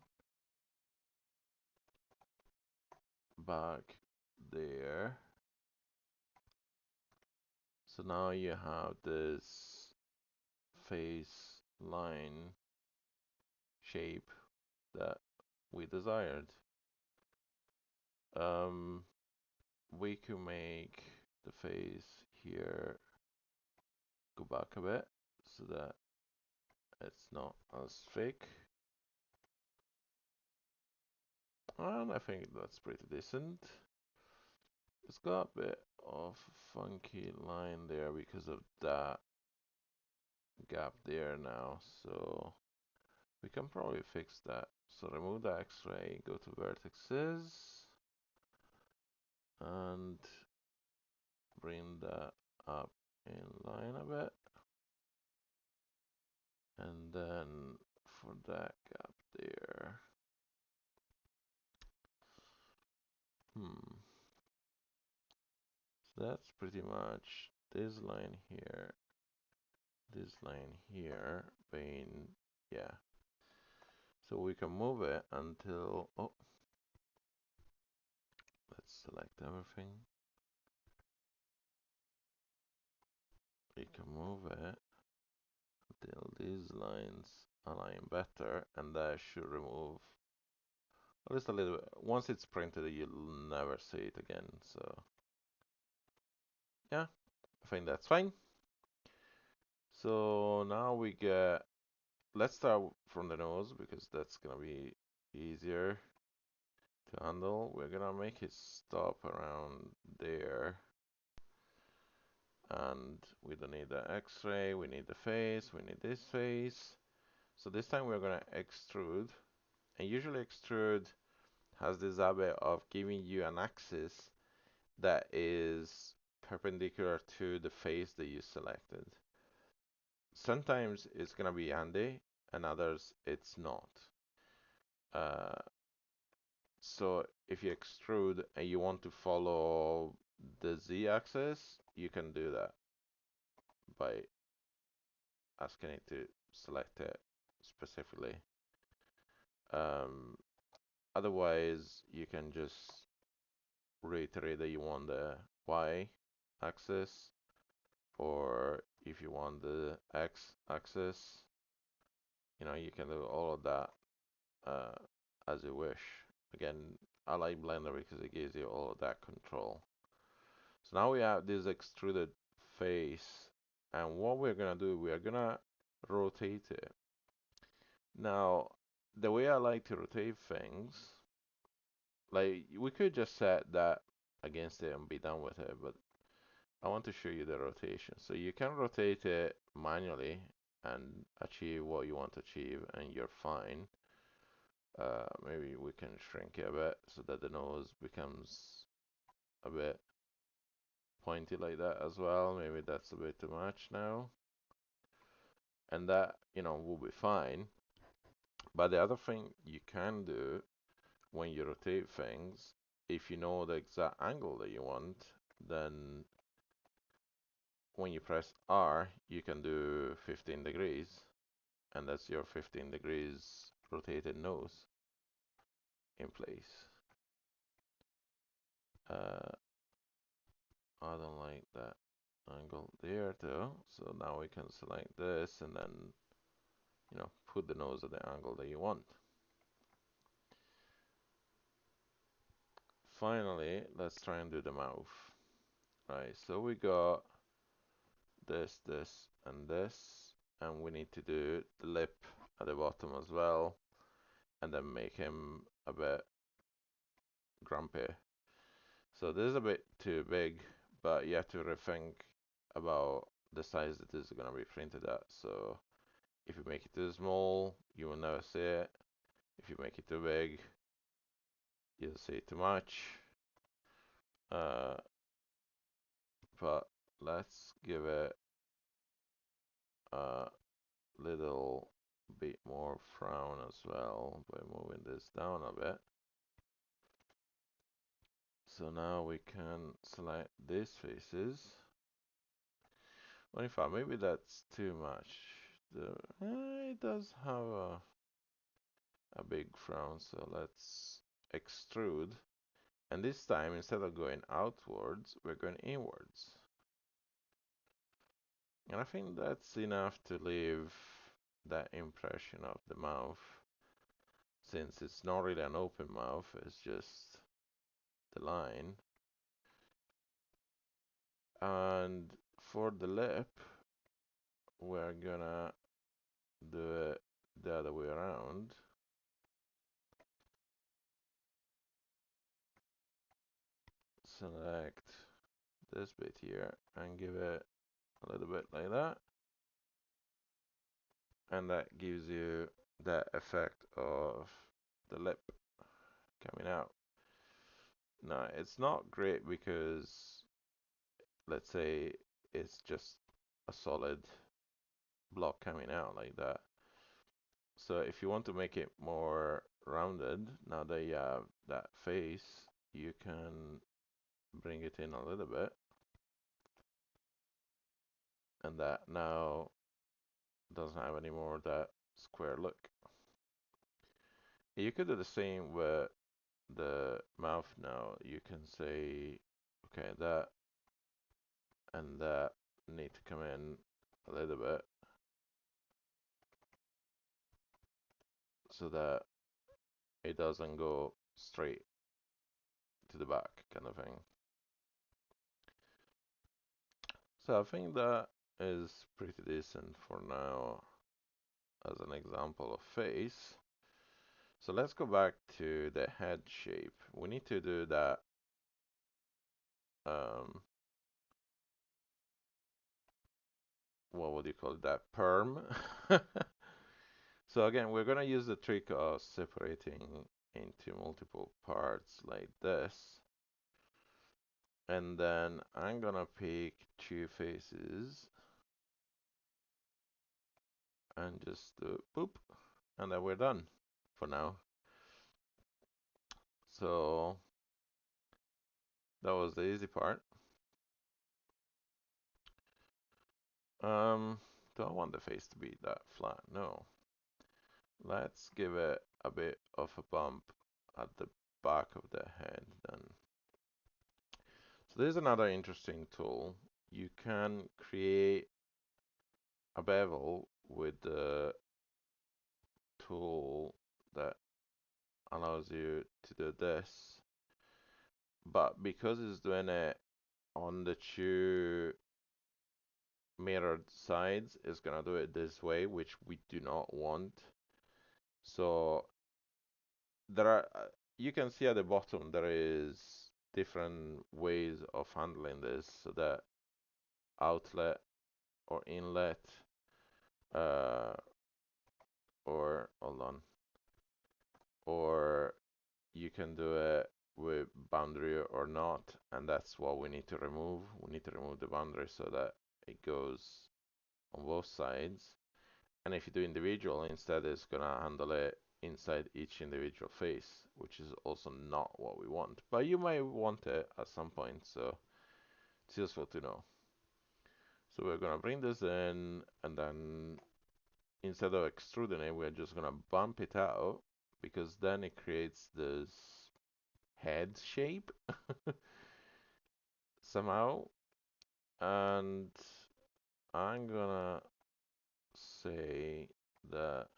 Back there. So now you have this face line shape that we desired. We can make the face here go back a bit so that it's not as thick. And I think that's pretty decent. It's got a bit of funky line there because of that gap there now. So We can probably fix that. So remove the X-ray, go to vertices, and bring that up in line a bit. And then for that gap there, so that's pretty much this line here being, yeah. So we can move it until, oh, let's select everything. We can move it until these lines align better, and that should remove at least a little bit. Once it's printed, you'll never see it again. So yeah, I think that's fine. So now we get, let's start from the nose because that's gonna be easier to handle. We're gonna make it stop around there. And we don't need the X-ray, we need the face, we need this face. So this time we're gonna extrude. And usually extrude has this habit of giving you an axis that is perpendicular to the face that you selected. Sometimes it's gonna be handy, and others it's not. Uh, so if you extrude and you want to follow the z-axis, you can do that by asking it to select it specifically. Um, Otherwise, you can just reiterate that you want the y-axis, or if you want the x-axis, you can do all of that uh, as you wish. Again, I like Blender because it gives you all of that control. So now we have this extruded face, and what we're gonna do, we are gonna rotate it. Now, the way I like to rotate things, like we could just set that against it and be done with it, but I want to show you the rotation. So you can rotate it manually and achieve what you want to achieve, and you're fine. Maybe we can shrink it a bit so that the nose becomes a bit pointy like that as well. Maybe that's a bit too much now. And that, will be fine. But the other thing you can do when you rotate things, if you know the exact angle that you want, then when you press R, you can do 15 degrees, and that's your 15 degrees rotated nose in place. I don't like that angle there too, so now we can select this and then, put the nose at the angle that you want. Finally, let's try and do the mouth. Right, so we got this, and we need to do the lip at the bottom as well, and then make him a bit grumpy. So this is a bit too big, but you have to rethink about the size that this is going to be printed at. So if you make it too small, you will never see it. If you make it too big, you'll see it too much. But let's give it a little bit more frown as well by moving this down a bit. So now we can select these faces. 25, maybe that's too much. It does have a big frown, so let's extrude. And this time, instead of going outwards, we're going inwards. And I think that's enough to leave that impression of the mouth, since it's not really an open mouth, it's just the line. And for the lip, we're gonna do it the other way around. Select this bit here and give it a little bit like that. And that gives you the effect of the lip coming out. Now, it's not great because, let's say, it's just a solid block coming out like that. So if you want to make it more rounded, now that you have that face, you can bring it in a little bit. And that now doesn't have any more that square look. You could do the same with the mouth now. You can say, okay, that and that need to come in a little bit so that it doesn't go straight to the back kind of thing. So I think that is pretty decent for now as an example of face. So let's go back to the head shape. We need to do that what would you call it, that perm. So again, we're gonna use the trick of separating into multiple parts like this. And then I'm gonna pick two faces and just do boop, and then we're done for now. So that was the easy part. Do I want the face to be that flat? No. Let's give it a bit of a bump at the back of the head then. So there's another interesting tool. You can create a bevel with the tool that allows you to do this. But because it's doing it on the two mirrored sides, it's gonna do it this way, which we do not want. So there are, you can see at the bottom there is different ways of handling this. So that outlet or inlet, uh, or hold on, or you can do it with boundary or not, and that's what we need to remove. We need to remove the boundary so that it goes on both sides. And if you do individual, instead it's gonna handle it inside each individual face, which is also not what we want. But you might want it at some point, so it's useful to know. So we're gonna bring this in, and then instead of extruding it, we're just gonna bump it out, because then it creates this head shape somehow. And I'm gonna say that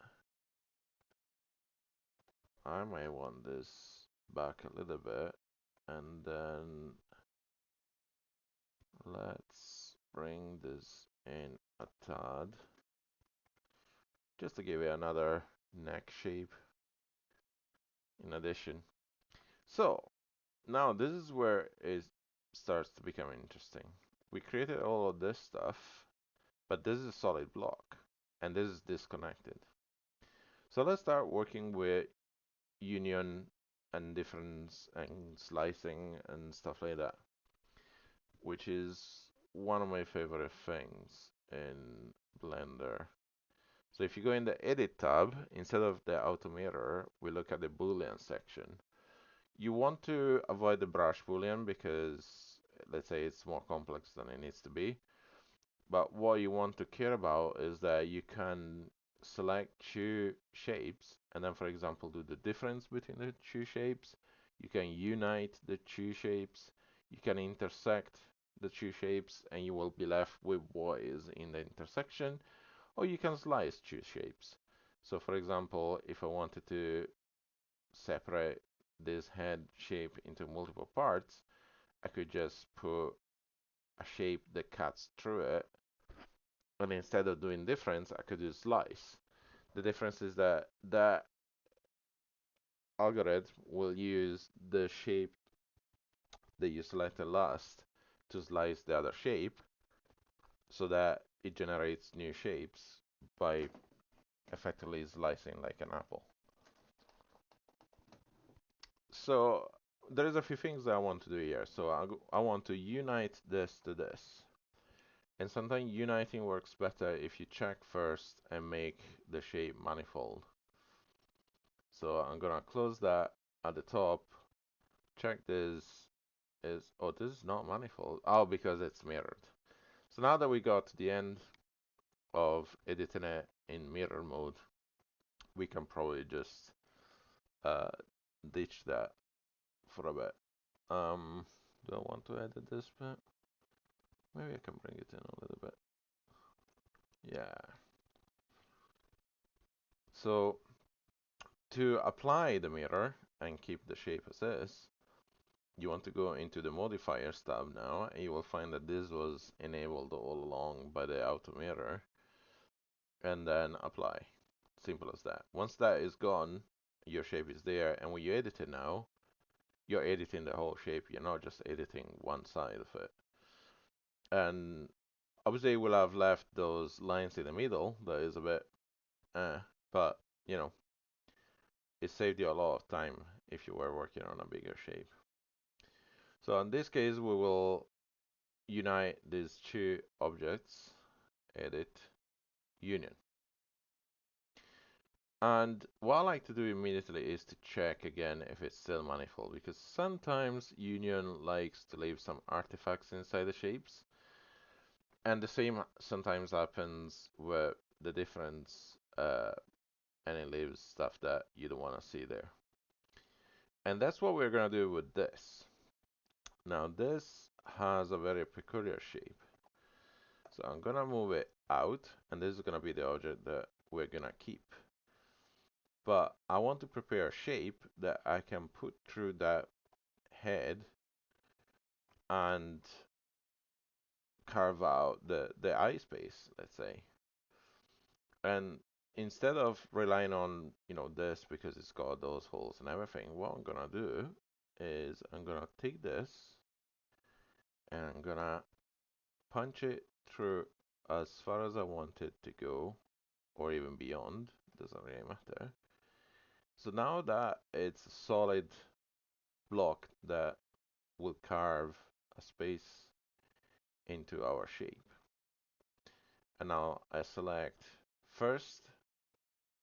I might want this back a little bit, and then let's bring this in a tad, just to give it another neck shape in addition. So now this is where it starts to become interesting. We created all of this stuff, but this is a solid block, and this is disconnected. So let's start working with union and difference and slicing and stuff like that, which is one of my favorite things in Blender. So if you go in the edit tab, instead of the auto mirror, we look at the Boolean section. You want to avoid the brush Boolean because, let's say, it's more complex than it needs to be. But what you want to care about is that you can select two shapes and then, for example, do the difference between the two shapes. You can unite the two shapes. You can intersect the two shapes and you will be left with what is in the intersection. Or you can slice two shapes. So for example, if I wanted to separate this head shape into multiple parts, I could just put a shape that cuts through it, and instead of doing difference, I could do slice. The difference is that that algorithm will use the shape that you selected last to slice the other shape, so that it generates new shapes by effectively slicing like an apple. So there is a few things that I want to do here. So I want to unite this to this. And sometimes uniting works better if you check first and make the shape manifold. So I'm gonna close that at the top. Check this is, oh, this is not manifold. Oh, because it's mirrored. So now that we got to the end of editing it in mirror mode, we can probably just uh, ditch that for a bit. Do I want to edit this bit? Maybe I can bring it in a little bit. Yeah. So to apply the mirror and keep the shape as is, you want to go into the modifiers tab now, and you will find that this was enabled all along by the auto mirror, and then apply. Simple as that. Once that is gone, your shape is there, and when you edit it now, you're editing the whole shape. You're not just editing one side of it. And obviously, we'll have left those lines in the middle. That is a bit, eh, but you know, it saved you a lot of time if you were working on a bigger shape. So in this case, we will unite these two objects, edit, union. And what I like to do immediately is to check again if it's still manifold, because sometimes union likes to leave some artifacts inside the shapes. And the same sometimes happens with the difference, and it leaves stuff that you don't want to see there. And that's what we're going to do with this. Now this has a very peculiar shape. So I'm going to move it out, and this is going to be the object that we're going to keep. But I want to prepare a shape that I can put through that head and carve out the eye space, let's say. And instead of relying on, this because it's got those holes and everything, what I'm gonna do is I'm gonna take this and I'm gonna punch it through as far as I want it to go, or even beyond, doesn't really matter. So now that it's a solid block that will carve a space into our shape. And now I select first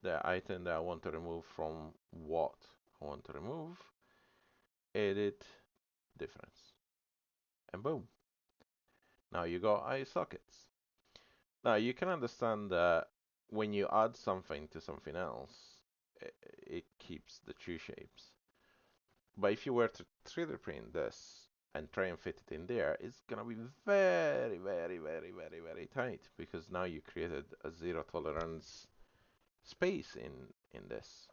the item that I want to remove from what I want to remove, edit difference, and boom. Now you got eye sockets. Now you can understand that when you add something to something else, it keeps the true shapes. But if you were to 3D print this and try and fit it in there, it's gonna be very, very, very, very, very tight because now you created a zero tolerance space in this.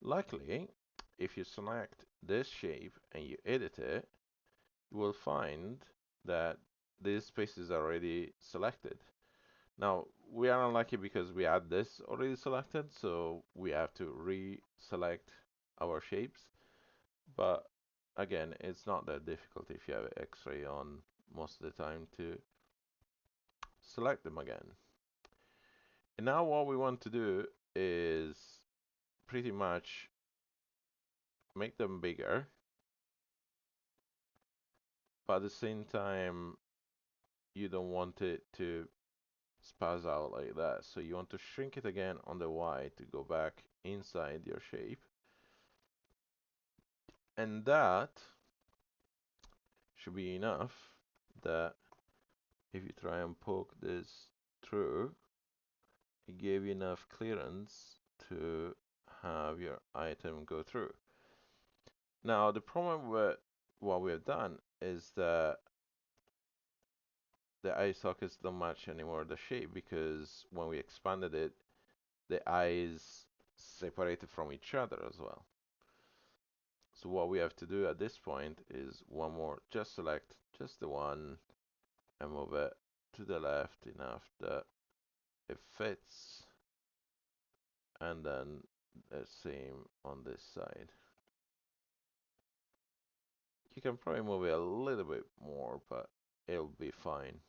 Luckily, if you select this shape and you edit it, you will find that this space is already selected. Now, we are unlucky because we had this already selected, so we have to re-select our shapes. But again, it's not that difficult if you have X-ray on most of the time to select them again. And now what we want to do is pretty much make them bigger, but at the same time, you don't want it to spaz out like that. So you want to shrink it again on the Y to go back inside your shape. And that should be enough that if you try and poke this through, it gave you enough clearance to have your item go through. Now, the problem with what we have done is that the eye sockets don't match anymore the shape because when we expanded it, the eyes separated from each other as well. So what we have to do at this point is one more, just select just the one and move it to the left enough that it fits, and then the same on this side. You can probably move it a little bit more, but it'll be fine.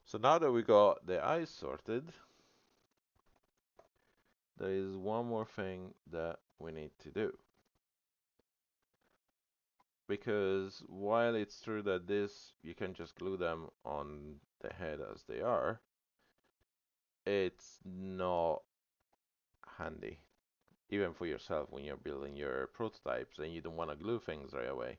So now that we got the eyes sorted, there is one more thing that we need to do. Because while it's true that this, you can just glue them on the head as they are, it's not handy. Even for yourself when you're building your prototypes and you don't want to glue things right away.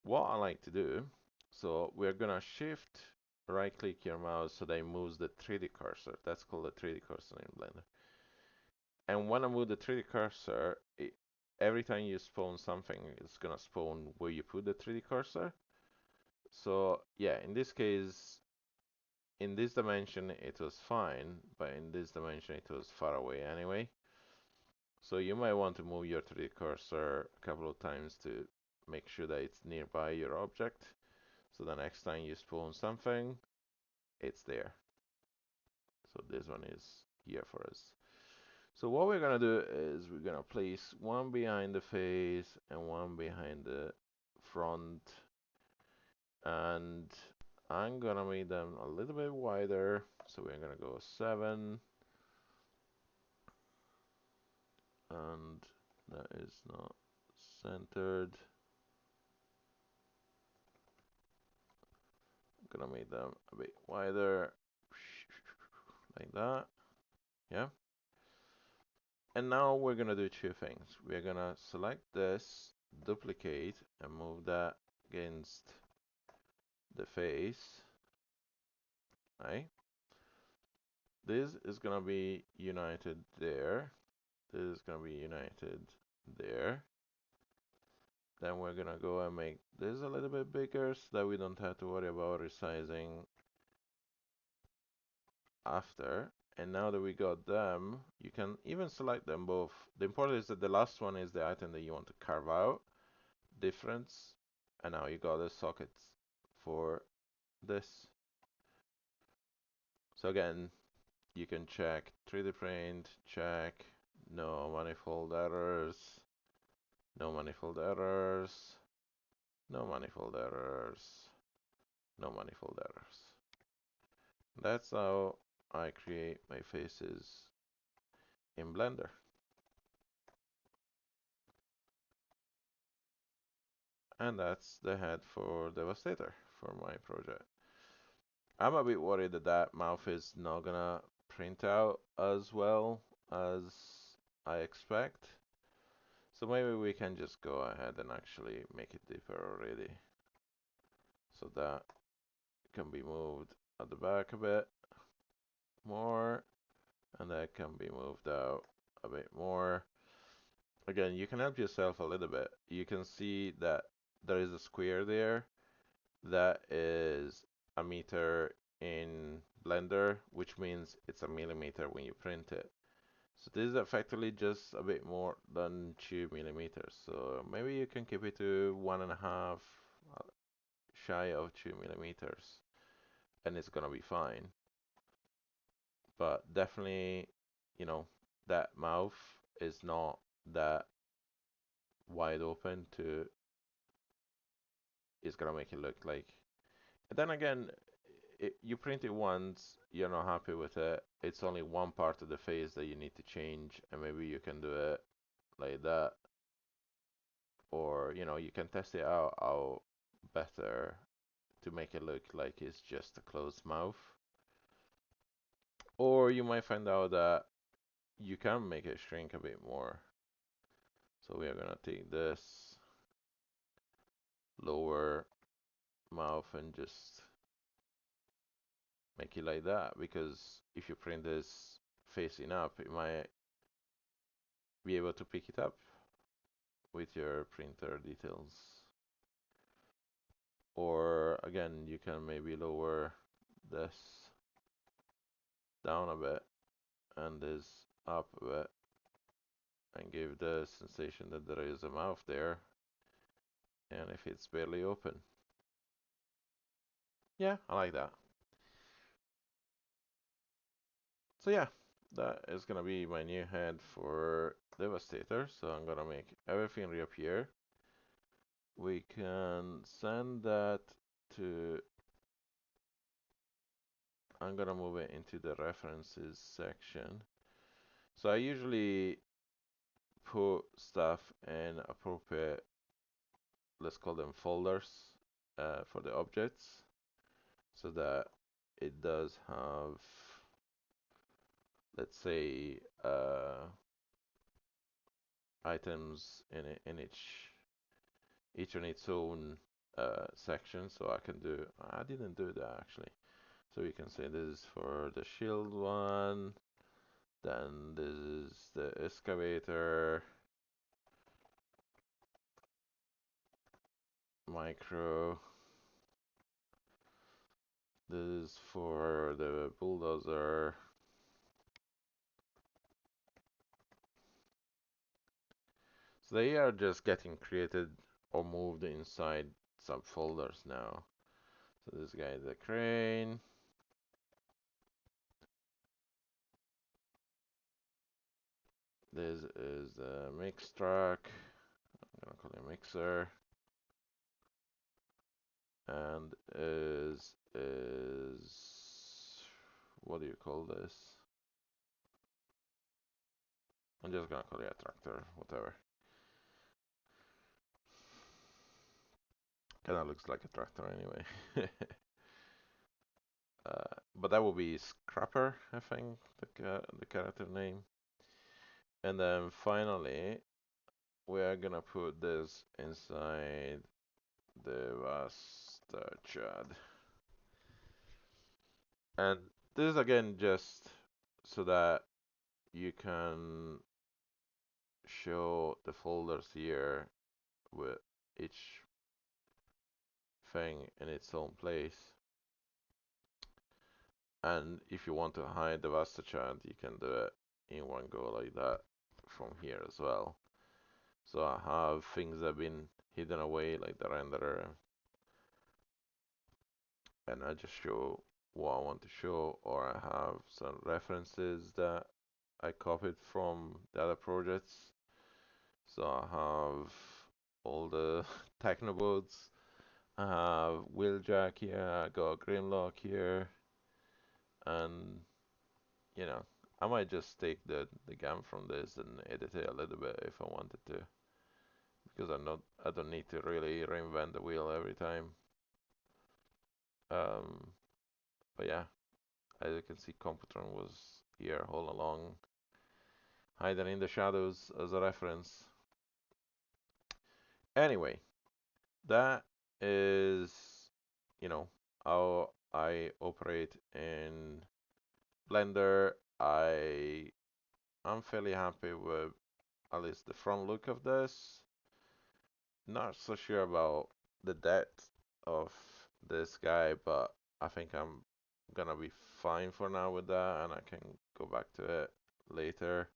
What I like to do, so we're gonna shift right click your mouse so that it moves the 3D cursor. That's called the 3D cursor in Blender. And when I move the 3D cursor, every time you spawn something, it's gonna spawn where you put the 3D cursor. So yeah, in this case, in this dimension it was fine, but in this dimension it was far away anyway. So you might want to move your 3D cursor a couple of times to make sure that it's nearby your object. So the next time you spawn something, it's there. So this one is here for us. So what we're gonna do is we're gonna place one behind the face and one behind the front. And I'm gonna make them a little bit wider. So we're gonna go 7. And that is not centered. I'm gonna make them a bit wider. Like that. Yeah. And now we're gonna do two things. We're gonna select this, duplicate, and move that against the face. Right? This is gonna be united there. This is gonna be united there. Then we're gonna go and make this a little bit bigger so that we don't have to worry about resizing after. And now that we got them, you can even select them both. The important is that the last one is the item that you want to carve out. Difference. And now you got the sockets for this. So again, you can check 3D print, check, no manifold errors, no manifold errors, no manifold errors, no manifold errors. That's how I create my faces in Blender. And that's the head for Devastator for my project. I'm a bit worried that that mouth is not gonna print out as well as I expect. So maybe we can just go ahead and actually make it deeper already. So that can be moved at the back a bit more, and that can be moved out a bit more. Again, you can help yourself a little bit. You can see that there is a square there that is a meter in Blender, which means it's a millimeter when you print it. So this is effectively just a bit more than 2 millimeters. So maybe you can keep it to 1.5, shy of 2 millimeters, and it's gonna be fine. But definitely, you know, that mouth is not that wide open to, it's gonna make it look like. And then again, you print it once, you're not happy with it, it's only one part of the face that you need to change, and maybe you can do it like that. Or, you can test it out how better to make it look like it's just a closed mouth. Or you might find out that you can make it shrink a bit more. So we are gonna take this lower mouth and just make it like that, because if you print this facing up, it might be able to pick it up with your printer details. Or again, you can maybe lower this down a bit and this up a bit and give the sensation that there is a mouth there, and if it's barely open. Yeah, I like that. So yeah, that is gonna be my new head for Devastator. So I'm gonna make everything reappear. We can send that to, I'm gonna move it into the references section. So I usually put stuff in appropriate, let's call them folders, for the objects, so that it does have, let's say, items in each on its own section. So I can do, I didn't do that actually. So you can say this is for the shield one, then this is the excavator, micro, this is for the bulldozer, so they are just getting created or moved inside subfolders now. So this guy is the crane, this is the mix truck, I'm gonna call it mixer, and is what do you call this? I'm just gonna call it a tractor, whatever. Kinda looks like a tractor anyway. But that will be Scrapper, I think, the character name. And then finally, we are gonna put this inside DevastaChad. And this is again just so that you can show the folders here with each thing in its own place. And if you want to hide the DevastaChad, you can do it in one go like that from here as well. So I have things that have been hidden away, like the renderer, and I just show what I want to show, or I have some references that I copied from the other projects. So I have all the Technobots, I have Wheeljack here, I got Grimlock here, and you know, I might just take the GAM from this and edit it a little bit if I wanted to, because I don't need to really reinvent the wheel every time. Um, but yeah, as you can see, Computron was here all along, hiding in the shadows as a reference. Anyway, that is, you know, how I operate in Blender. I'm fairly happy with at least the front look of this. Not so sure about the depth of this guy, but I think I'm gonna be fine for now with that, and I can go back to it later.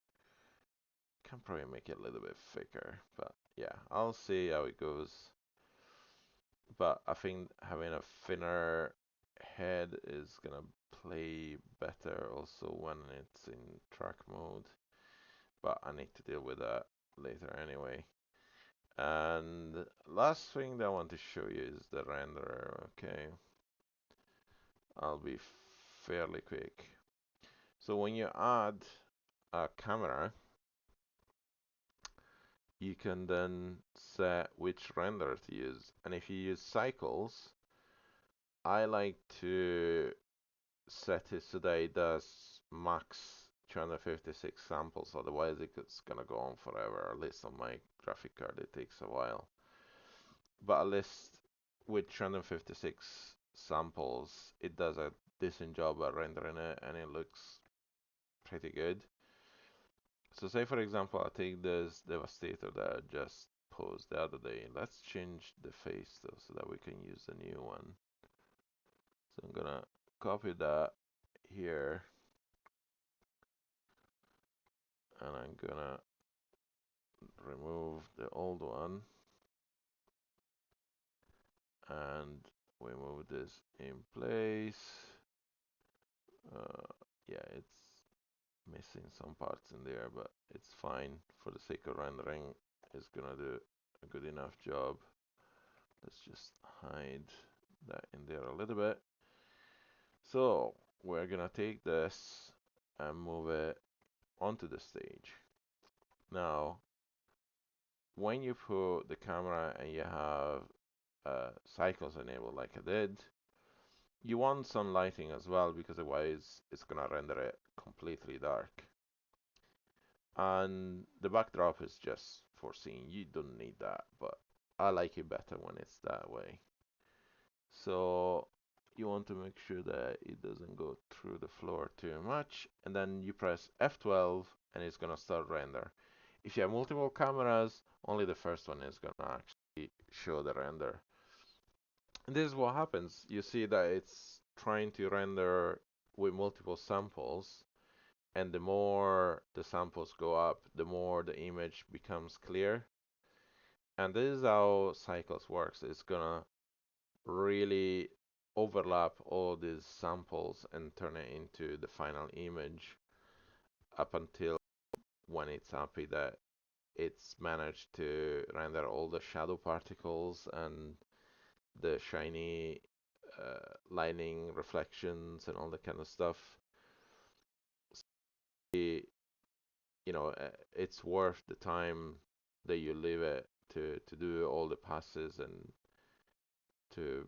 Can probably make it a little bit thicker, but yeah, I'll see how it goes. But I think having a thinner head is gonna play better also when it's in track mode. But I need to deal with that later anyway. And last thing that I want to show you is the renderer, okay? I'll be fairly quick. So when you add a camera, you can then set which renderer to use. And if you use cycles, I like to set it so that it does max 256 samples, otherwise it's gonna go on forever. At least on my graphic card it takes a while. But at least with 256 samples, it does a decent job at rendering it and it looks pretty good. So say for example, I take this Devastator that I just posed the other day. Let's change the face though so that we can use the new one. So I'm gonna copy that here and I'm gonna remove the old one and we move this in place. Yeah, it's missing some parts in there, but it's fine for the sake of rendering. It's gonna do a good enough job. Let's just hide that in there a little bit. So we're gonna take this and move it onto the stage. Now, when you put the camera and you have cycles enabled like I did, you want some lighting as well because otherwise it's gonna render it completely dark. And the backdrop is just for seeing. You don't need that, but I like it better when it's that way. So you want to make sure that it doesn't go through the floor too much, and then you press F12 and it's gonna start render. If you have multiple cameras, only the first one is gonna actually show the render. And this is what happens. You see that it's trying to render with multiple samples, and the more the samples go up, the more the image becomes clear. And this is how cycles works. It's gonna really overlap all these samples and turn it into the final image up until when it's happy that it's managed to render all the shadow particles and the shiny lighting reflections and all that kind of stuff. You know, it's worth the time that you leave it to do all the passes and to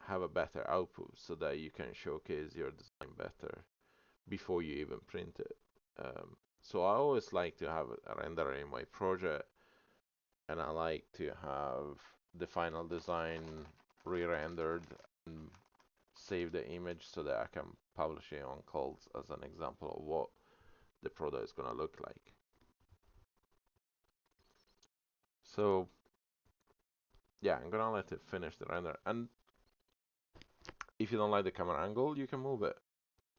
have a better output so that you can showcase your design better before you even print it. So I always like to have a renderer in my project, and I like to have the final design re-rendered and save the image so that I can publish it on Cults as an example of what the product is going to look like. So yeah, I'm gonna let it finish the render. And if you don't like the camera angle, you can move it.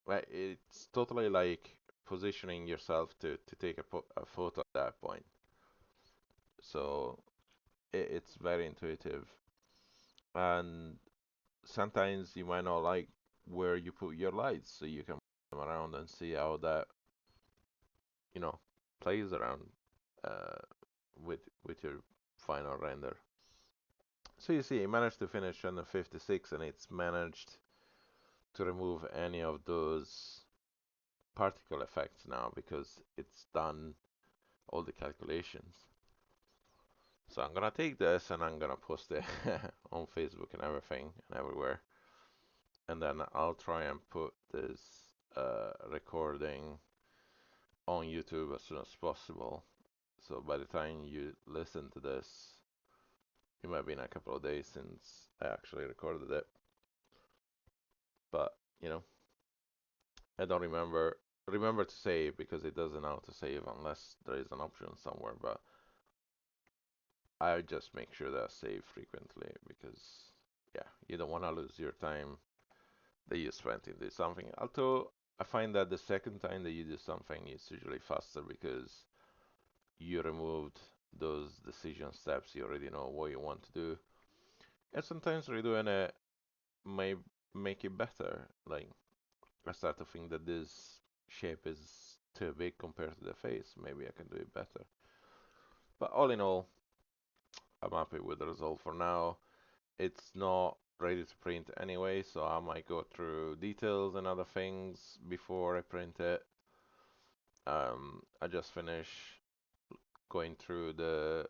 Right? It's totally like positioning yourself to take a photo at that point. So it's very intuitive. And sometimes you might not like where you put your lights, so you can move them around and see how that, you know, plays around uh, with your final render. So you see, it managed to finish on the 56, and it's managed to remove any of those particle effects now because it's done all the calculations. So I'm gonna take this and I'm gonna post it on Facebook and everything and everywhere. And then I'll try and put this recording on YouTube as soon as possible. So by the time you listen to this, it might be in a couple of days since I actually recorded it. But, you know, I don't remember to save because it doesn't know how to save unless there is an option somewhere, but I just make sure that I save frequently because yeah, you don't want to lose your time that you spent in doing something. Although I find that the second time that you do something is usually faster because you removed those decision steps. You already know what you want to do. And sometimes redoing it may make it better. Like I start to think that this shape is too big compared to the face. Maybe I can do it better. But all in all, I'm happy with the result for now. It's not ready to print anyway, so I might go through details and other things before I print it. I just finished going through the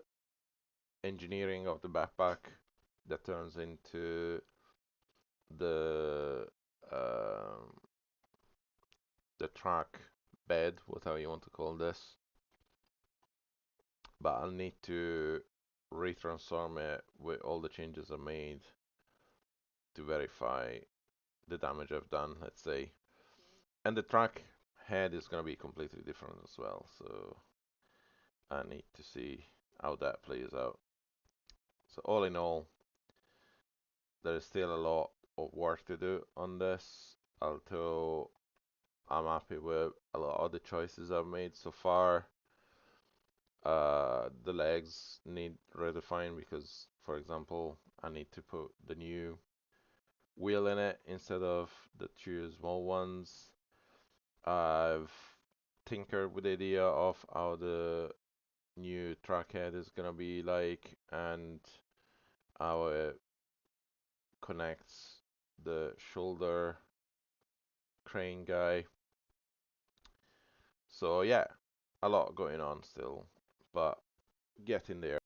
engineering of the backpack that turns into the um, the track bed, whatever you want to call this. But I'll need to retransform it with all the changes I made to verify the damage I've done, let's say. And the track head is going to be completely different as well, so I need to see how that plays out. So all in all, there is still a lot of work to do on this, although I'm happy with a lot of the choices I've made so far. The legs need redefine because, for example, I need to put the new wheel in it instead of the two small ones. I've tinkered with the idea of how the new track head is gonna be like and how it connects the shoulder crane guy. So yeah, a lot going on still, but getting there.